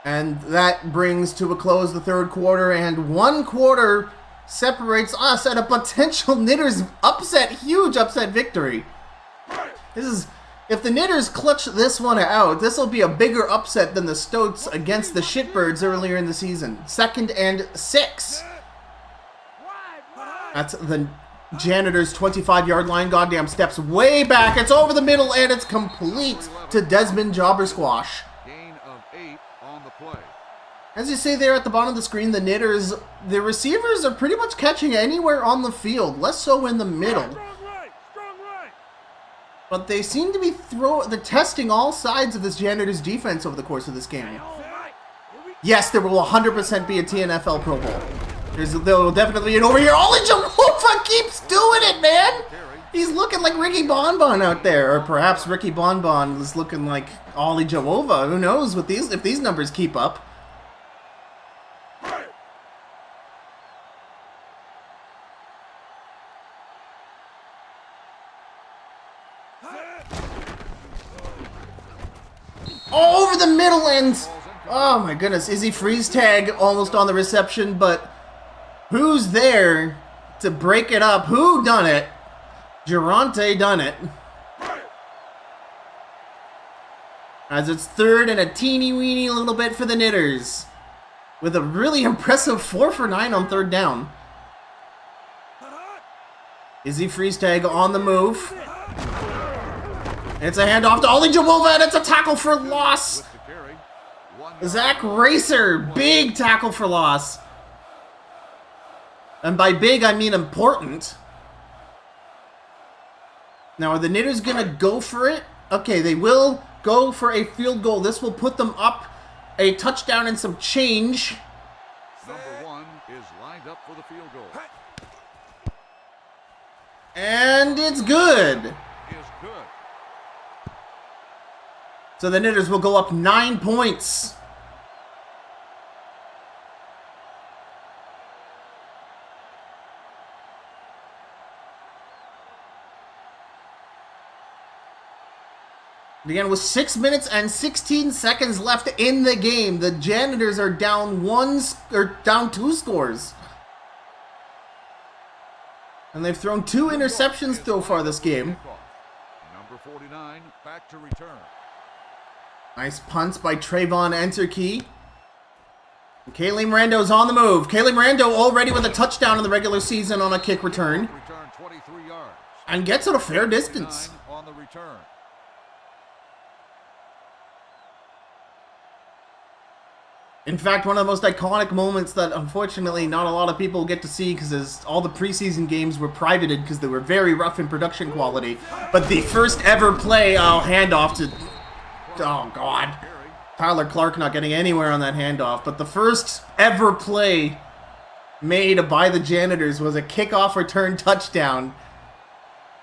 And that brings to a close the third quarter, and 1 quarter separates us at a potential Knitters upset, huge upset victory. If the Knitters clutch this one out, this will be a bigger upset than the Stoats against the Shitbirds earlier in the season. 2nd and 6. That's the Janitors' 25-yard line. Goddamn, steps way back. It's over the middle, and it's complete to Desmond Jobbersquash. Gain of 8 on the play. As you see there at the bottom of the screen, the Knitters, the receivers are pretty much catching anywhere on the field, less so in the middle. Strong right. But they seem to be they're testing all sides of this Janitors defense over the course of this game. Yes, there will 100% be a TNFL Pro Bowl. There will definitely be an over here. Ollie Jawova keeps doing it, man! He's looking like Ricky Bonbon out there. Or perhaps Ricky Bonbon is looking like Ollie Jawova. Who knows if these numbers keep up. Over the middle ends. Oh my goodness. Izzy freeze tag almost on the reception, but who's there to break it up? Who done it? Geronte done it. As it's 3rd and a teeny weeny little bit for the Knitters. With a really impressive 4 for 9 on 3rd down. Izzy freeze tag on the move. It's a handoff to Ollie Jawova, and it's a tackle for loss. Zach Racer, big tackle for loss. And by big, I mean important. Now, are the Knitters going to go for it? Okay, they will go for a field goal. This will put them up a touchdown and some change. Number 1 is lined up for the field goal. And it's good. Is good. So the Knitters will go up 9 points. Again, with 6 minutes and 16 seconds left in the game, the Janitors are down 2 scores. And they've thrown 2 interceptions so far this game. Number 49 back to return. Nice punts by Trayvon Enterkey. Kaylee Mirando's on the move. Kaylee Mirando already with a touchdown in the regular season on a kick return. Return 23 yards. And gets it a fair distance. On the return. In fact, one of the most iconic moments that unfortunately not a lot of people get to see because all the preseason games were privated because they were very rough in production quality. But the first ever play, handoff to... Oh, God. Tyler Clark not getting anywhere on that handoff. But the first ever play made by the Janitors was a kickoff return touchdown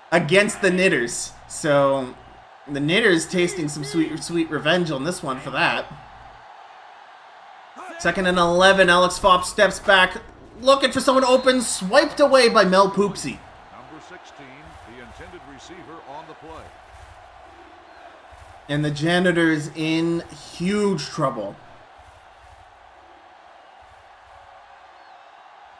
against the Knitters. So the Knitters tasting some sweet revenge on this one for that. 2nd and 11, Alex Fopp steps back, looking for someone open, swiped away by Mel Poopsie. Number 16, the intended receiver on the play. And the Janitors in huge trouble.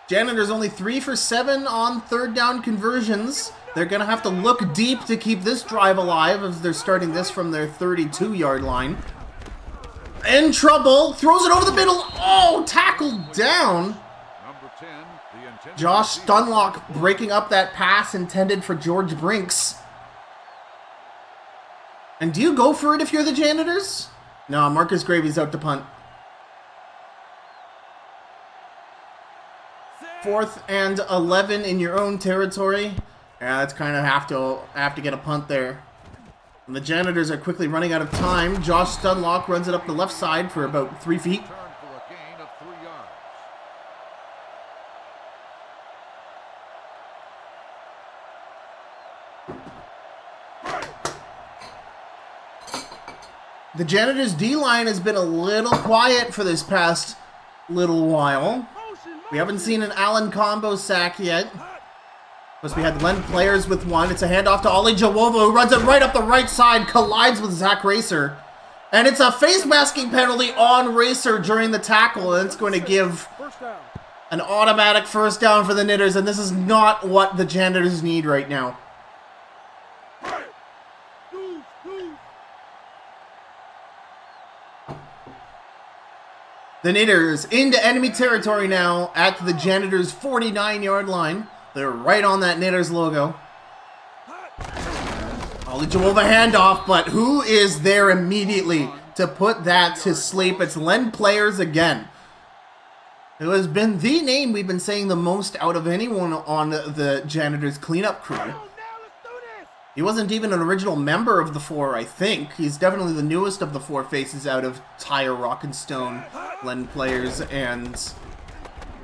Janitors only 3 for 7 on 3rd down conversions. They're going to have to look deep to keep this drive alive as they're starting this from their 32-yard line. In trouble, throws it over the middle. Oh, tackled down. Number 10, the intended Josh receiver. Stunlock breaking up that pass intended for George Brinks. And do you go for it if you're the Janitors? No, Marcus Gravy's out to punt. 4th and 11 in your own territory. Yeah, that's kind of have to get a punt there. And the Janitors are quickly running out of time. Josh Stunlock runs it up the left side for about 3 feet. Return for a gain of 3 yards. The Janitors D-line has been a little quiet for this past little while. We haven't seen an Allen combo sack yet. Plus we had Len players with one. It's a handoff to Ollie Jawova, who runs it right up the right side, collides with Zach Racer. And it's a face masking penalty on Racer during the tackle, and it's going to give an automatic first down for the Knitters, and this is not what the Janitors need right now. The Knitters into enemy territory now at the Janitors' 49-yard line. They're right on that Knitters logo. Ollie Jawova handoff, but who is there immediately to put that to sleep? It's Len Players again, who has been the name we've been saying the most out of anyone on the Janitors cleanup crew. He wasn't even an original member of the four, I think. He's definitely the newest of the four faces out of Tire, Rock and Stone, Len Players, and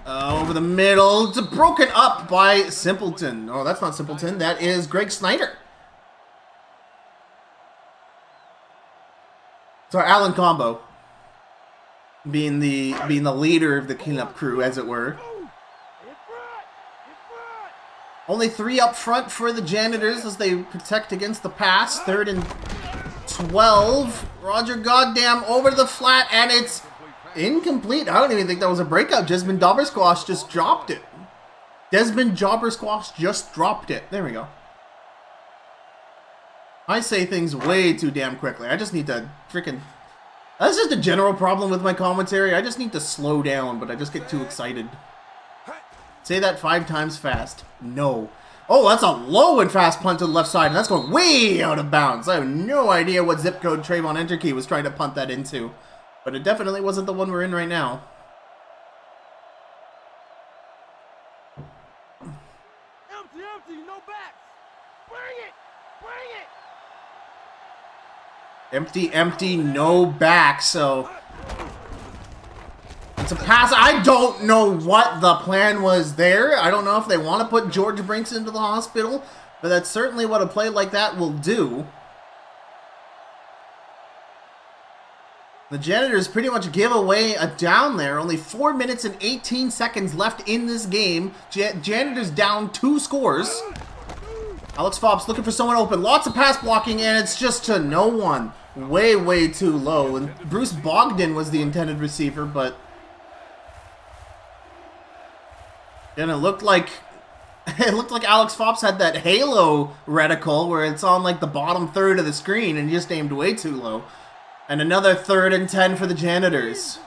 over the middle. It's broken up by Simpleton. Oh, that's not Simpleton. That is Greg Snyder. So Allen Combo being the leader of the cleanup crew, as it were. Only 3 up front for the Janitors as they protect against the pass. 3rd and 12. Roger goddamn over to the flat, and it's incomplete. I don't even think that was a breakout. Desmond Jobbersquash just dropped it. Desmond Jobbersquash just dropped it. There we go. I say things way too damn quickly. I just need to freaking... That's just a general problem with my commentary. I just need to slow down, but I just get too excited. Say that 5 times fast. No. Oh, that's a low and fast punt to the left side, and that's going way out of bounds. I have no idea what zip code Trayvon Enterkey was trying to punt that into. But it definitely wasn't the one we're in right now. Empty, no backs. Bring it. Empty, no back, so... It's a pass. I don't know what the plan was there. I don't know if they want to put George Brinks into the hospital, but that's certainly what a play like that will do. The Janitors pretty much give away a down there. Only 4 minutes and 18 seconds left in this game. Janitors down 2 scores. Alex Fobbs looking for someone open. Lots of pass blocking, and it's just to no one. Way too low. And Bruce Bogdan was the intended receiver, but... And it looked like Alex Fobbs had that Halo reticle where it's on like the bottom third of the screen and he just aimed way too low. And another 3rd and 10 for the Janitors.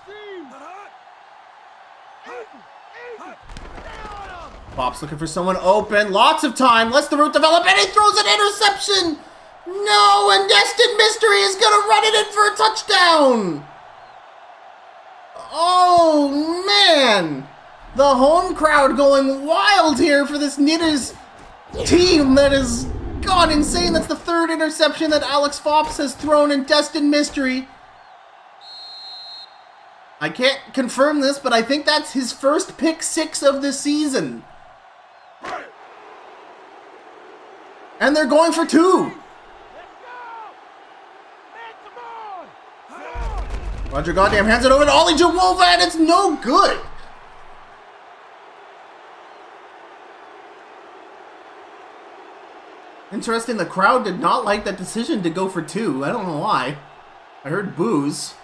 Fobbs looking for someone open. Lots of time. Lets the route develop, and he throws an interception. No, and Destin Mystery is gonna run it in for a touchdown. Oh man. The home crowd going wild here for this Knitters team that has gone insane. That's the 3rd interception that Alex Fobbs has thrown in Destin Mystery. I can't confirm this, but I think that's his first pick 6 of the season. And they're going for 2. Roger goddamn hands it over to Ollie Jawova, and it's no good. Interesting, the crowd did not like that decision to go for 2. I don't know why. I heard boos.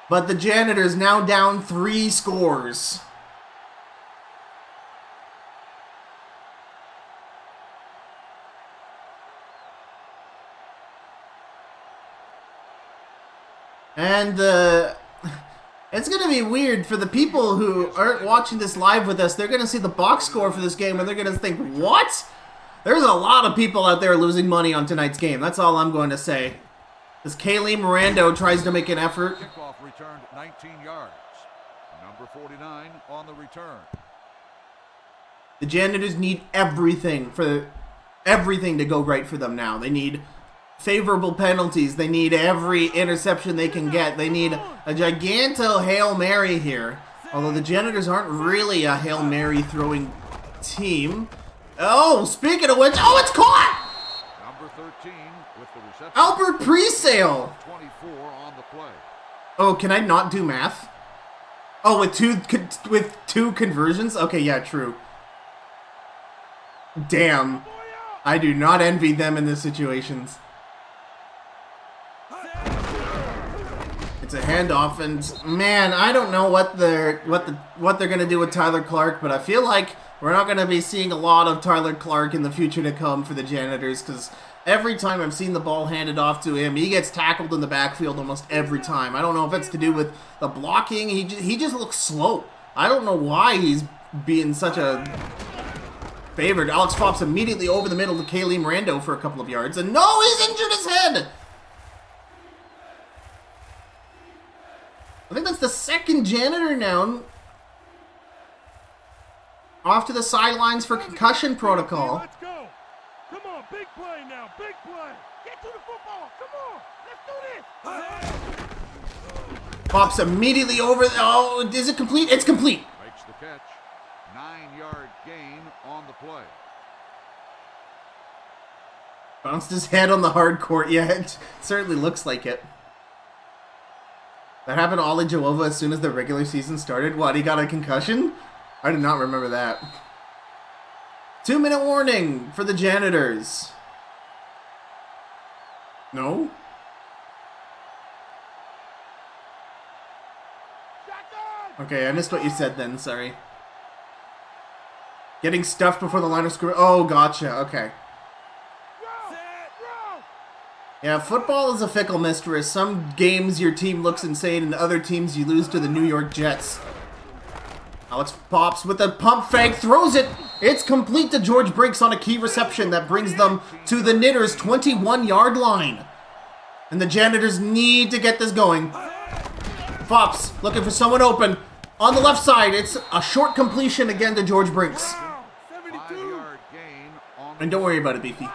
But the Janitors now down 3 scores. And it's going to be weird for the people who aren't watching this live with us. They're going to see the box score for this game and they're going to think, what? There's a lot of people out there losing money on tonight's game. That's all I'm going to say. As Kaylee Mirando tries to make an effort. Kickoff returned 19 yards. Number 49 on the return. The Janitors need everything to go right for them now. They need favorable penalties. They need every interception they can get. They need a giganto Hail Mary here. Although the Janitors aren't really a Hail Mary throwing team. Oh, speaking of which, oh, it's caught! Number with the reception. Albert Presale! 24 on the play. Oh, can I not do math? Oh, with two conversions? Okay, yeah, true. Damn. I do not envy them in these situations. It's a handoff, and man, I don't know what they're gonna do with Tyler Clark, but I feel like we're not gonna be seeing a lot of Tyler Clark in the future to come for the Janitors, because every time I've seen the ball handed off to him, he gets tackled in the backfield almost every time. I don't know if it's to do with the blocking. He just looks slow. I don't know why he's being such a favored. Alex Fops immediately over the middle to Kaylee Rando for a couple of yards, and no, he's injured his head. I think that's the second Janitor now. Off to the sidelines for concussion protocol. Let's go. Come on, big play now, big play. Get to the football. Come on, let's do this. Pops immediately over. Oh, is it complete? It's complete. Makes the catch. 9-yard gain on the play. Bounced his head on the hard court. Yeah, it certainly looks like it. That happened to Ollie Jovova as soon as the regular season started. What, he got a concussion? I did not remember that. 2-minute warning for the Janitors. No? Okay, I missed what you said then, sorry. Getting stuffed before the line of scrimmage. Oh, gotcha, okay. Yeah, football is a fickle mistress. Some games your team looks insane, and other teams you lose to the New York Jets. Alex Pops with a pump fake, throws it. It's complete to George Briggs on a key reception that brings them to the Knitters' 21-yard line. And the Janitors need to get this going. Pops looking for someone open. On the left side, it's a short completion again to George Briggs. 5-yard gain on And don't worry about it, Beefy.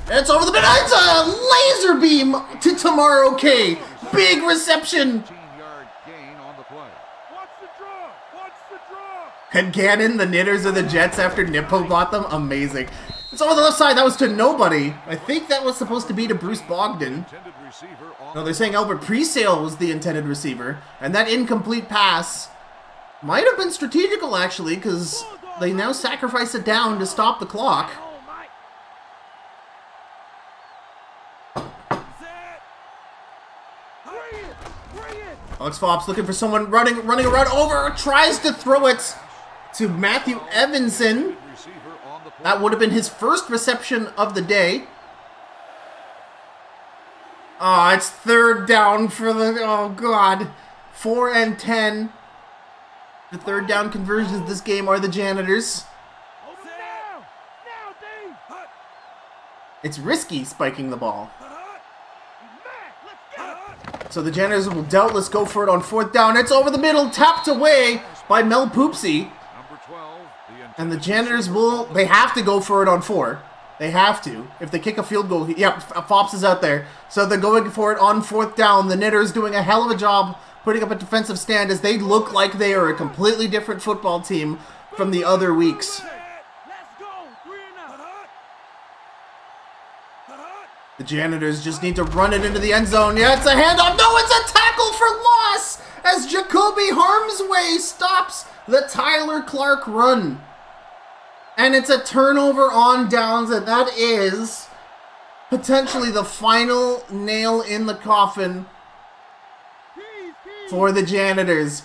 It's over the middle. It's a laser beam to Tomorrow K. Big reception. 15-yard gain on the play. Watch the draw. Watch the draw. And Gannon, the Knitters or the Jets after Nippo bought them. Amazing. It's over the left side. That was to nobody. I think that was supposed to be to Bruce Bogdan. Intended receiver on No, they're saying Albert Presale was the intended receiver. And that incomplete pass might have been strategical, actually, because they now sacrifice it down to stop the clock. Oh, Mike. Bring it. Bring it. Alex Fops looking for someone running around over. Tries to throw it to Matthew Evanson. receiver on the play. That would have been his first reception of the day. Oh, it's third down for the... Oh, God. 4 and 10. The third down conversions this game are the Janitors. Over now. Now, Dave. It's risky spiking the ball. Matt, let's get it. So the Janitors will doubtless go for it on fourth down. It's over the middle, tapped away by Mel Poopsie. Number 12, And the Janitors will... They have to go for it on 4. They have to. If they kick a field goal... Yep, Fops is out there. So they're going for it on fourth down. The Knitters doing a hell of a job putting up a defensive stand as they look like they are a completely different football team from the other weeks. Let's go. 3 and out. The Janitors just need to run it into the end zone. Yeah, it's a handoff. No, it's a tackle for loss as Jacoby Harmsway stops the Tyler Clark run. And it's a turnover on downs, and that is potentially the final nail in the coffin for the Janitors.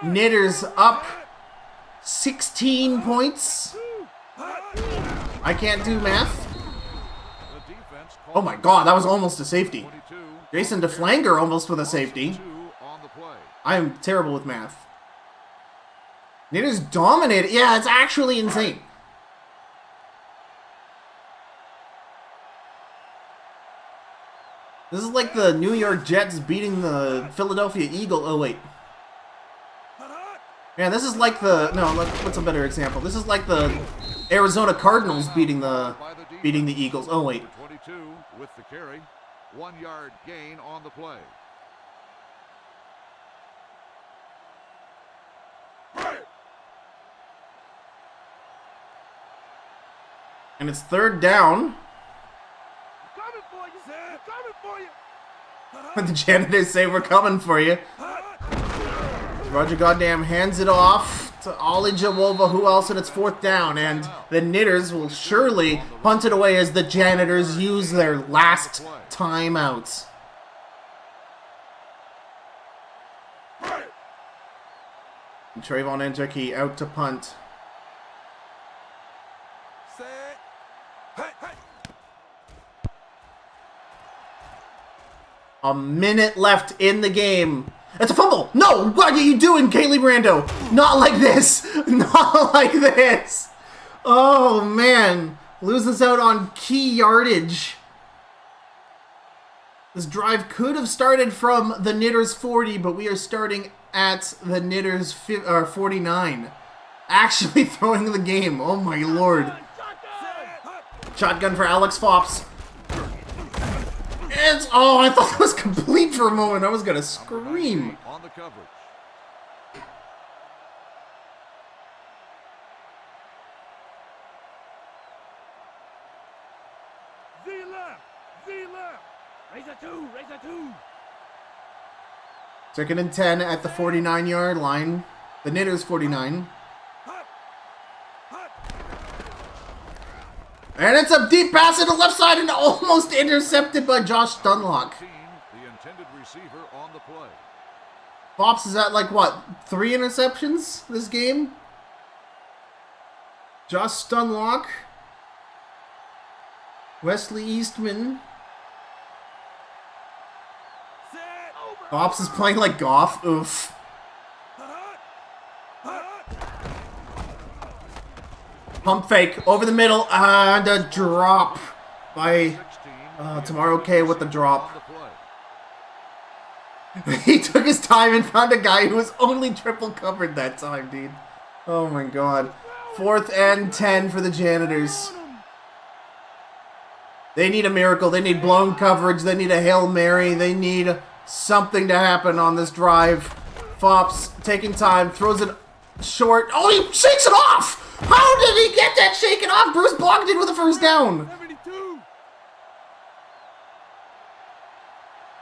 Knitters up 16 points. I can't do math. the defense Oh my God, that was almost a safety. 22, Jason DeFlanger almost with a safety. 2 on the play. I am terrible with math. Knitters dominated. Yeah, it's actually insane. This is like the New York Jets beating the Philadelphia Eagles. Oh, wait. Yeah, this is like the... No, what's a better example? This is like the Arizona Cardinals beating the Eagles. Oh, wait. 22 with the carry. 1-yard gain on the play. And it's third down. Coming for you, Sam. Coming for you. The janitors say we're coming for you. Roger Goddamn hands it off to Ollie Jawova. Who else? And it's fourth down. And the Knitters will surely punt it away as the janitors use their last timeouts. Trayvon Enjeki out to punt. Set. Hey, hey. A minute left in the game. It's a fumble! No! What are you doing, Kaylee Brando? Not like this! Not like this! Oh, man. Loses out on key yardage. This drive could have started from the Knitters 40, but we are starting at the Knitters 49. Actually throwing the game. Oh, my lord. Shotgun for Alex Fops. Oh, I thought that was complete for a moment. I was going to scream. On the coverage. Z left. Z left. Raise a two. Raise a two. Second and 10 at the 49-yard line. The Knitters 49. Hut. Hut. And it's a deep pass to the left side and almost intercepted by Josh Dunlock. The intended receiver on the play. Fops is at like what, 3 interceptions this game? Josh Dunlock. Wesley Eastman. Set. Over. Fops is playing like Goff. Oof. Hut. Hut. Pump fake over the middle and a drop by Tomorrow K with the drop. He took his time and found a guy who was only triple covered that time, dude. Oh my god. 4th and 10 for the janitors. They need a miracle. They need blown coverage. They need a Hail Mary. They need something to happen on this drive. Fops taking time, throws it short. Oh, he shakes it off! How did he get that shaken off? Bruce Bogdan with a first down. 72.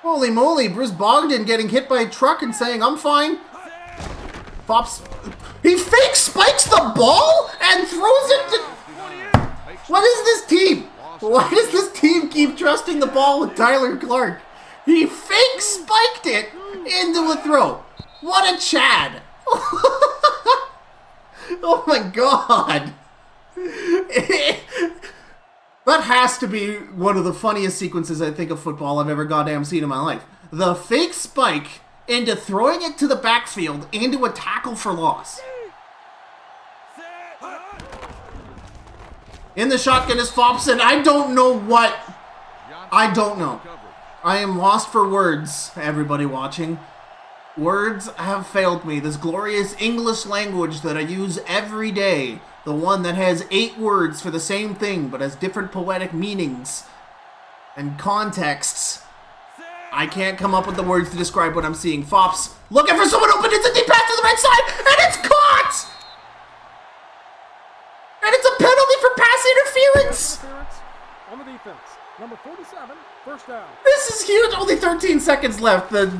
Holy moly, Bruce Bogdan getting hit by a truck and saying, I'm fine. Fops, he fake spikes the ball and throws it to... What is this team? Why does this team keep trusting the ball with Tyler Clark? He fake spiked it into a throw. What a Chad. Oh my god. That has to be one of the funniest sequences I think of football I've ever goddamn seen in my life. The fake spike into throwing it to the backfield into a tackle for loss. In the shotgun is Fops, and I don't know what. I don't know. I am lost for words, everybody watching. Words have failed me. This glorious English language that I use every day. The one that has 8 words for the same thing, but has different poetic meanings and contexts. I can't come up with the words to describe what I'm seeing. Fops looking for someone open. It's a deep pass to the right side, and it's caught! And it's a penalty for pass interference! On the defense. Number 47, first down. This is huge. Only 13 seconds left. The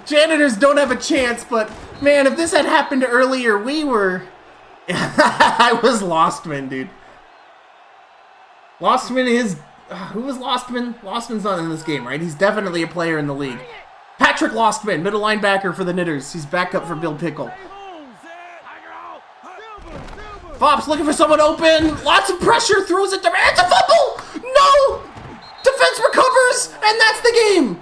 janitors don't have a chance, but man, if this had happened earlier, we were... I was Lostman, dude. Lostman is... who was Lostman? Lostman's not in this game, right? He's definitely a player in the league. Patrick Lostman, middle linebacker for the Knitters. He's back up for Bill Pickle. Fops looking for someone open. Lots of pressure. Throws it to... It's a fumble! No! Defense recovers, and that's the game.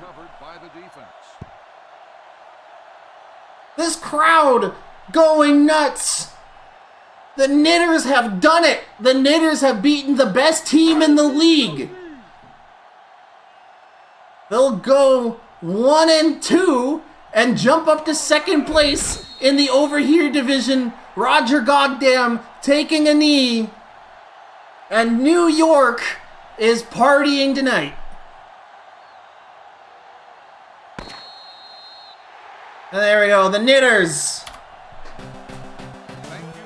This crowd going nuts. The Knitters have done it. The Knitters have beaten the best team in the league. They'll go 1-2 and jump up to second place in the over here division. Roger Goddamn taking a knee. And New York is partying tonight. And there we go, the Knitters.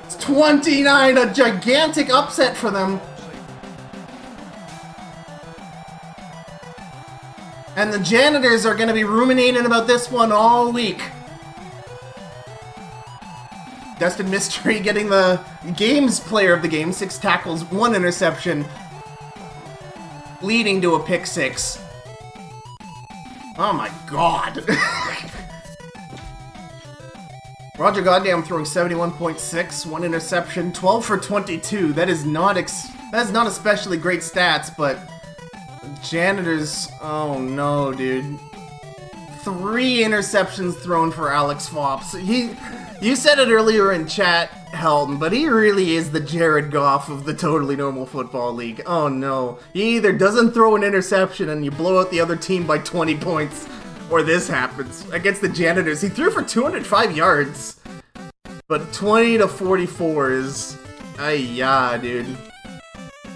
It's 29, a gigantic upset for them. And the Janitors are going to be ruminating about this one all week. Destin Mystery getting the game's player of the game, 6 tackles, 1 interception, leading to a pick 6. Oh my god. Roger Goddamn throwing 71.6, 1 interception, 12 for 22. That is not especially great stats, but Janitors, oh no, dude. 3 interceptions thrown for Alex Fops. You said it earlier in chat, Helton, but he really is the Jared Goff of the Totally Normal Football League. Oh no. He either doesn't throw an interception and you blow out the other team by 20 points, or this happens. Against the Janitors, he threw for 205 yards. But 20 to 44 is... yeah, dude.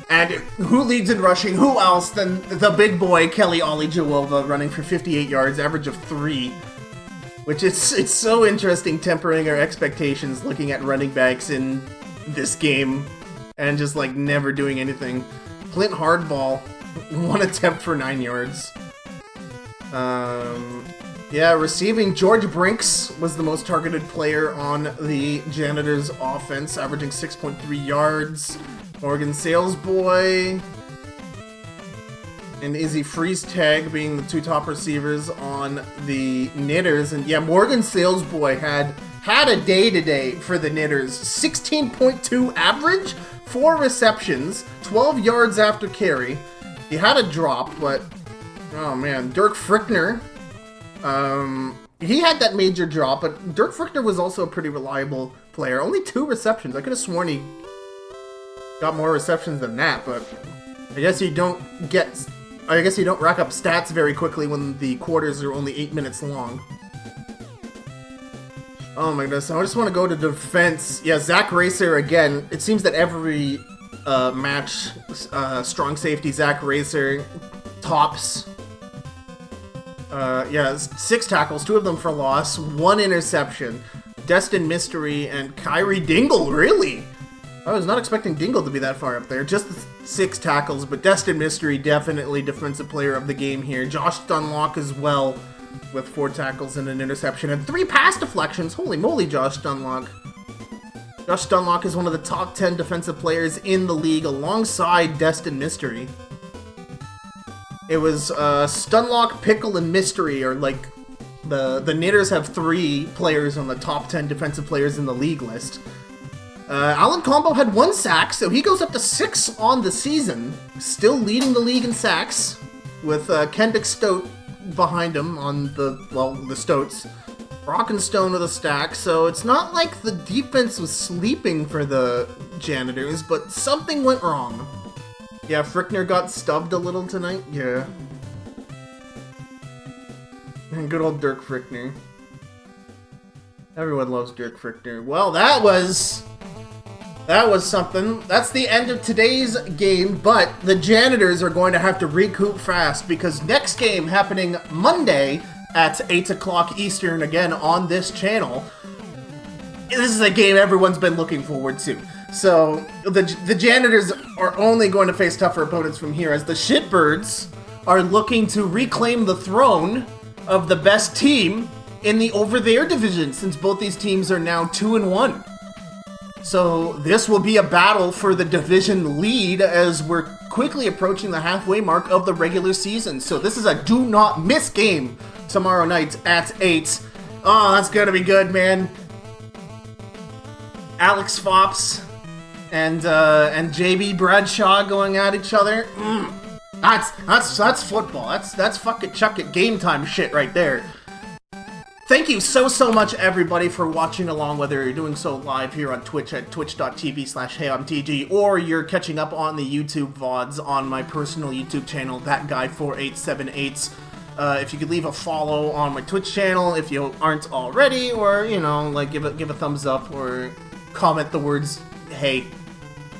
And who leads in rushing? Who else than the big boy, Kelly Ollie Jawova, running for 58 yards, average of 3. Which it's so interesting tempering our expectations looking at running backs in this game and just like never doing anything. Clint Hardball, 1 attempt for 9 yards. Yeah, receiving, George Brinks was the most targeted player on the Janitors offense, averaging 6.3 yards. Morgan Salesboy and Izzy Freeze-Tag being the 2 top receivers on the Knitters. And yeah, Morgan Salesboy had a day today for the Knitters. 16.2 average, 4 receptions, 12 yards after carry. He had a drop, but oh man, Dirk Frickner, he had that major drop, but Dirk Frickner was also a pretty reliable player. Only 2 receptions. I could have sworn he got more receptions than that, but I guess you don't rack up stats very quickly when the quarters are only 8 minutes long. Oh my goodness, I just want to go to defense. Yeah, Zach Racer again. It seems that every match, strong safety Zach Racer tops. Yeah, 6 tackles, 2 of them for loss, 1 interception. Destin Mystery and Kyrie Dingle, really? I was not expecting Dingle to be that far up there. Just 6 tackles, but Destin Mystery definitely defensive player of the game here. Josh Dunlock as well with 4 tackles and an interception and 3 pass deflections. Holy moly, Josh Dunlock. Josh Dunlock is one of the top 10 defensive players in the league alongside Destin Mystery. It was Stunlock, Pickle, and Mystery are like the Knitters have 3 players on the top 10 defensive players in the league list. Alan Combo had 1 sack, so he goes up to 6 on the season. Still leading the league in sacks, with Kendrick Stote behind him on the Stotes. Brockenstone with a stack, so it's not like the defense was sleeping for the Janitors, but something went wrong. Yeah, Frickner got stubbed a little tonight, yeah. And good old Dirk Frickner. Everyone loves Dirk Frickner. Well, that was something. That's the end of today's game, but the Janitors are going to have to recoup fast because next game happening Monday at 8 o'clock Eastern, again on this channel. This is a game everyone's been looking forward to. So the Janitors are only going to face tougher opponents from here as the Shitbirds are looking to reclaim the throne of the best team in the over there division since both these teams are now 2-1. So this will be a battle for the division lead as we're quickly approaching the halfway mark of the regular season. So this is a do not miss game tomorrow night at 8. Oh, that's gonna be good, man. Alex Fops and JB Bradshaw going at each other. That's football. That's fucking chuck it game time shit right there. Thank you so much, everybody, for watching along, whether you're doing so live here on Twitch at twitch.tv/HeyI'mTG, or you're catching up on the YouTube VoDs on my personal YouTube channel, ThatGuy4878. If you could leave a follow on my Twitch channel if you aren't already, or, you know, like give a thumbs up, or comment the words, hey,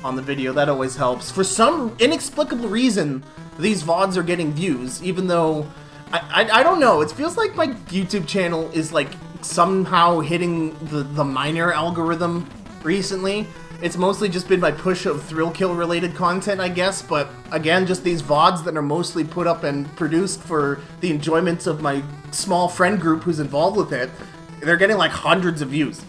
on the video, that always helps. For some inexplicable reason, these VoDs are getting views, even though... I don't know, it feels like my YouTube channel is like somehow hitting the minor algorithm recently. It's mostly just been my push of thrill kill related content, I guess, but again, just these VoDs that are mostly put up and produced for the enjoyments of my small friend group who's involved with it. They're getting like hundreds of views.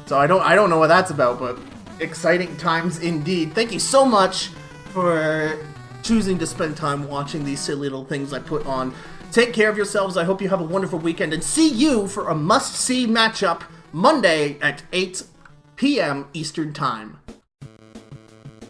So I don't know what that's about, but exciting times indeed. Thank you so much for choosing to spend time watching these silly little things I put on. Take care of yourselves. I hope you have a wonderful weekend, and see you for a must-see matchup Monday at 8 p.m. Eastern Time.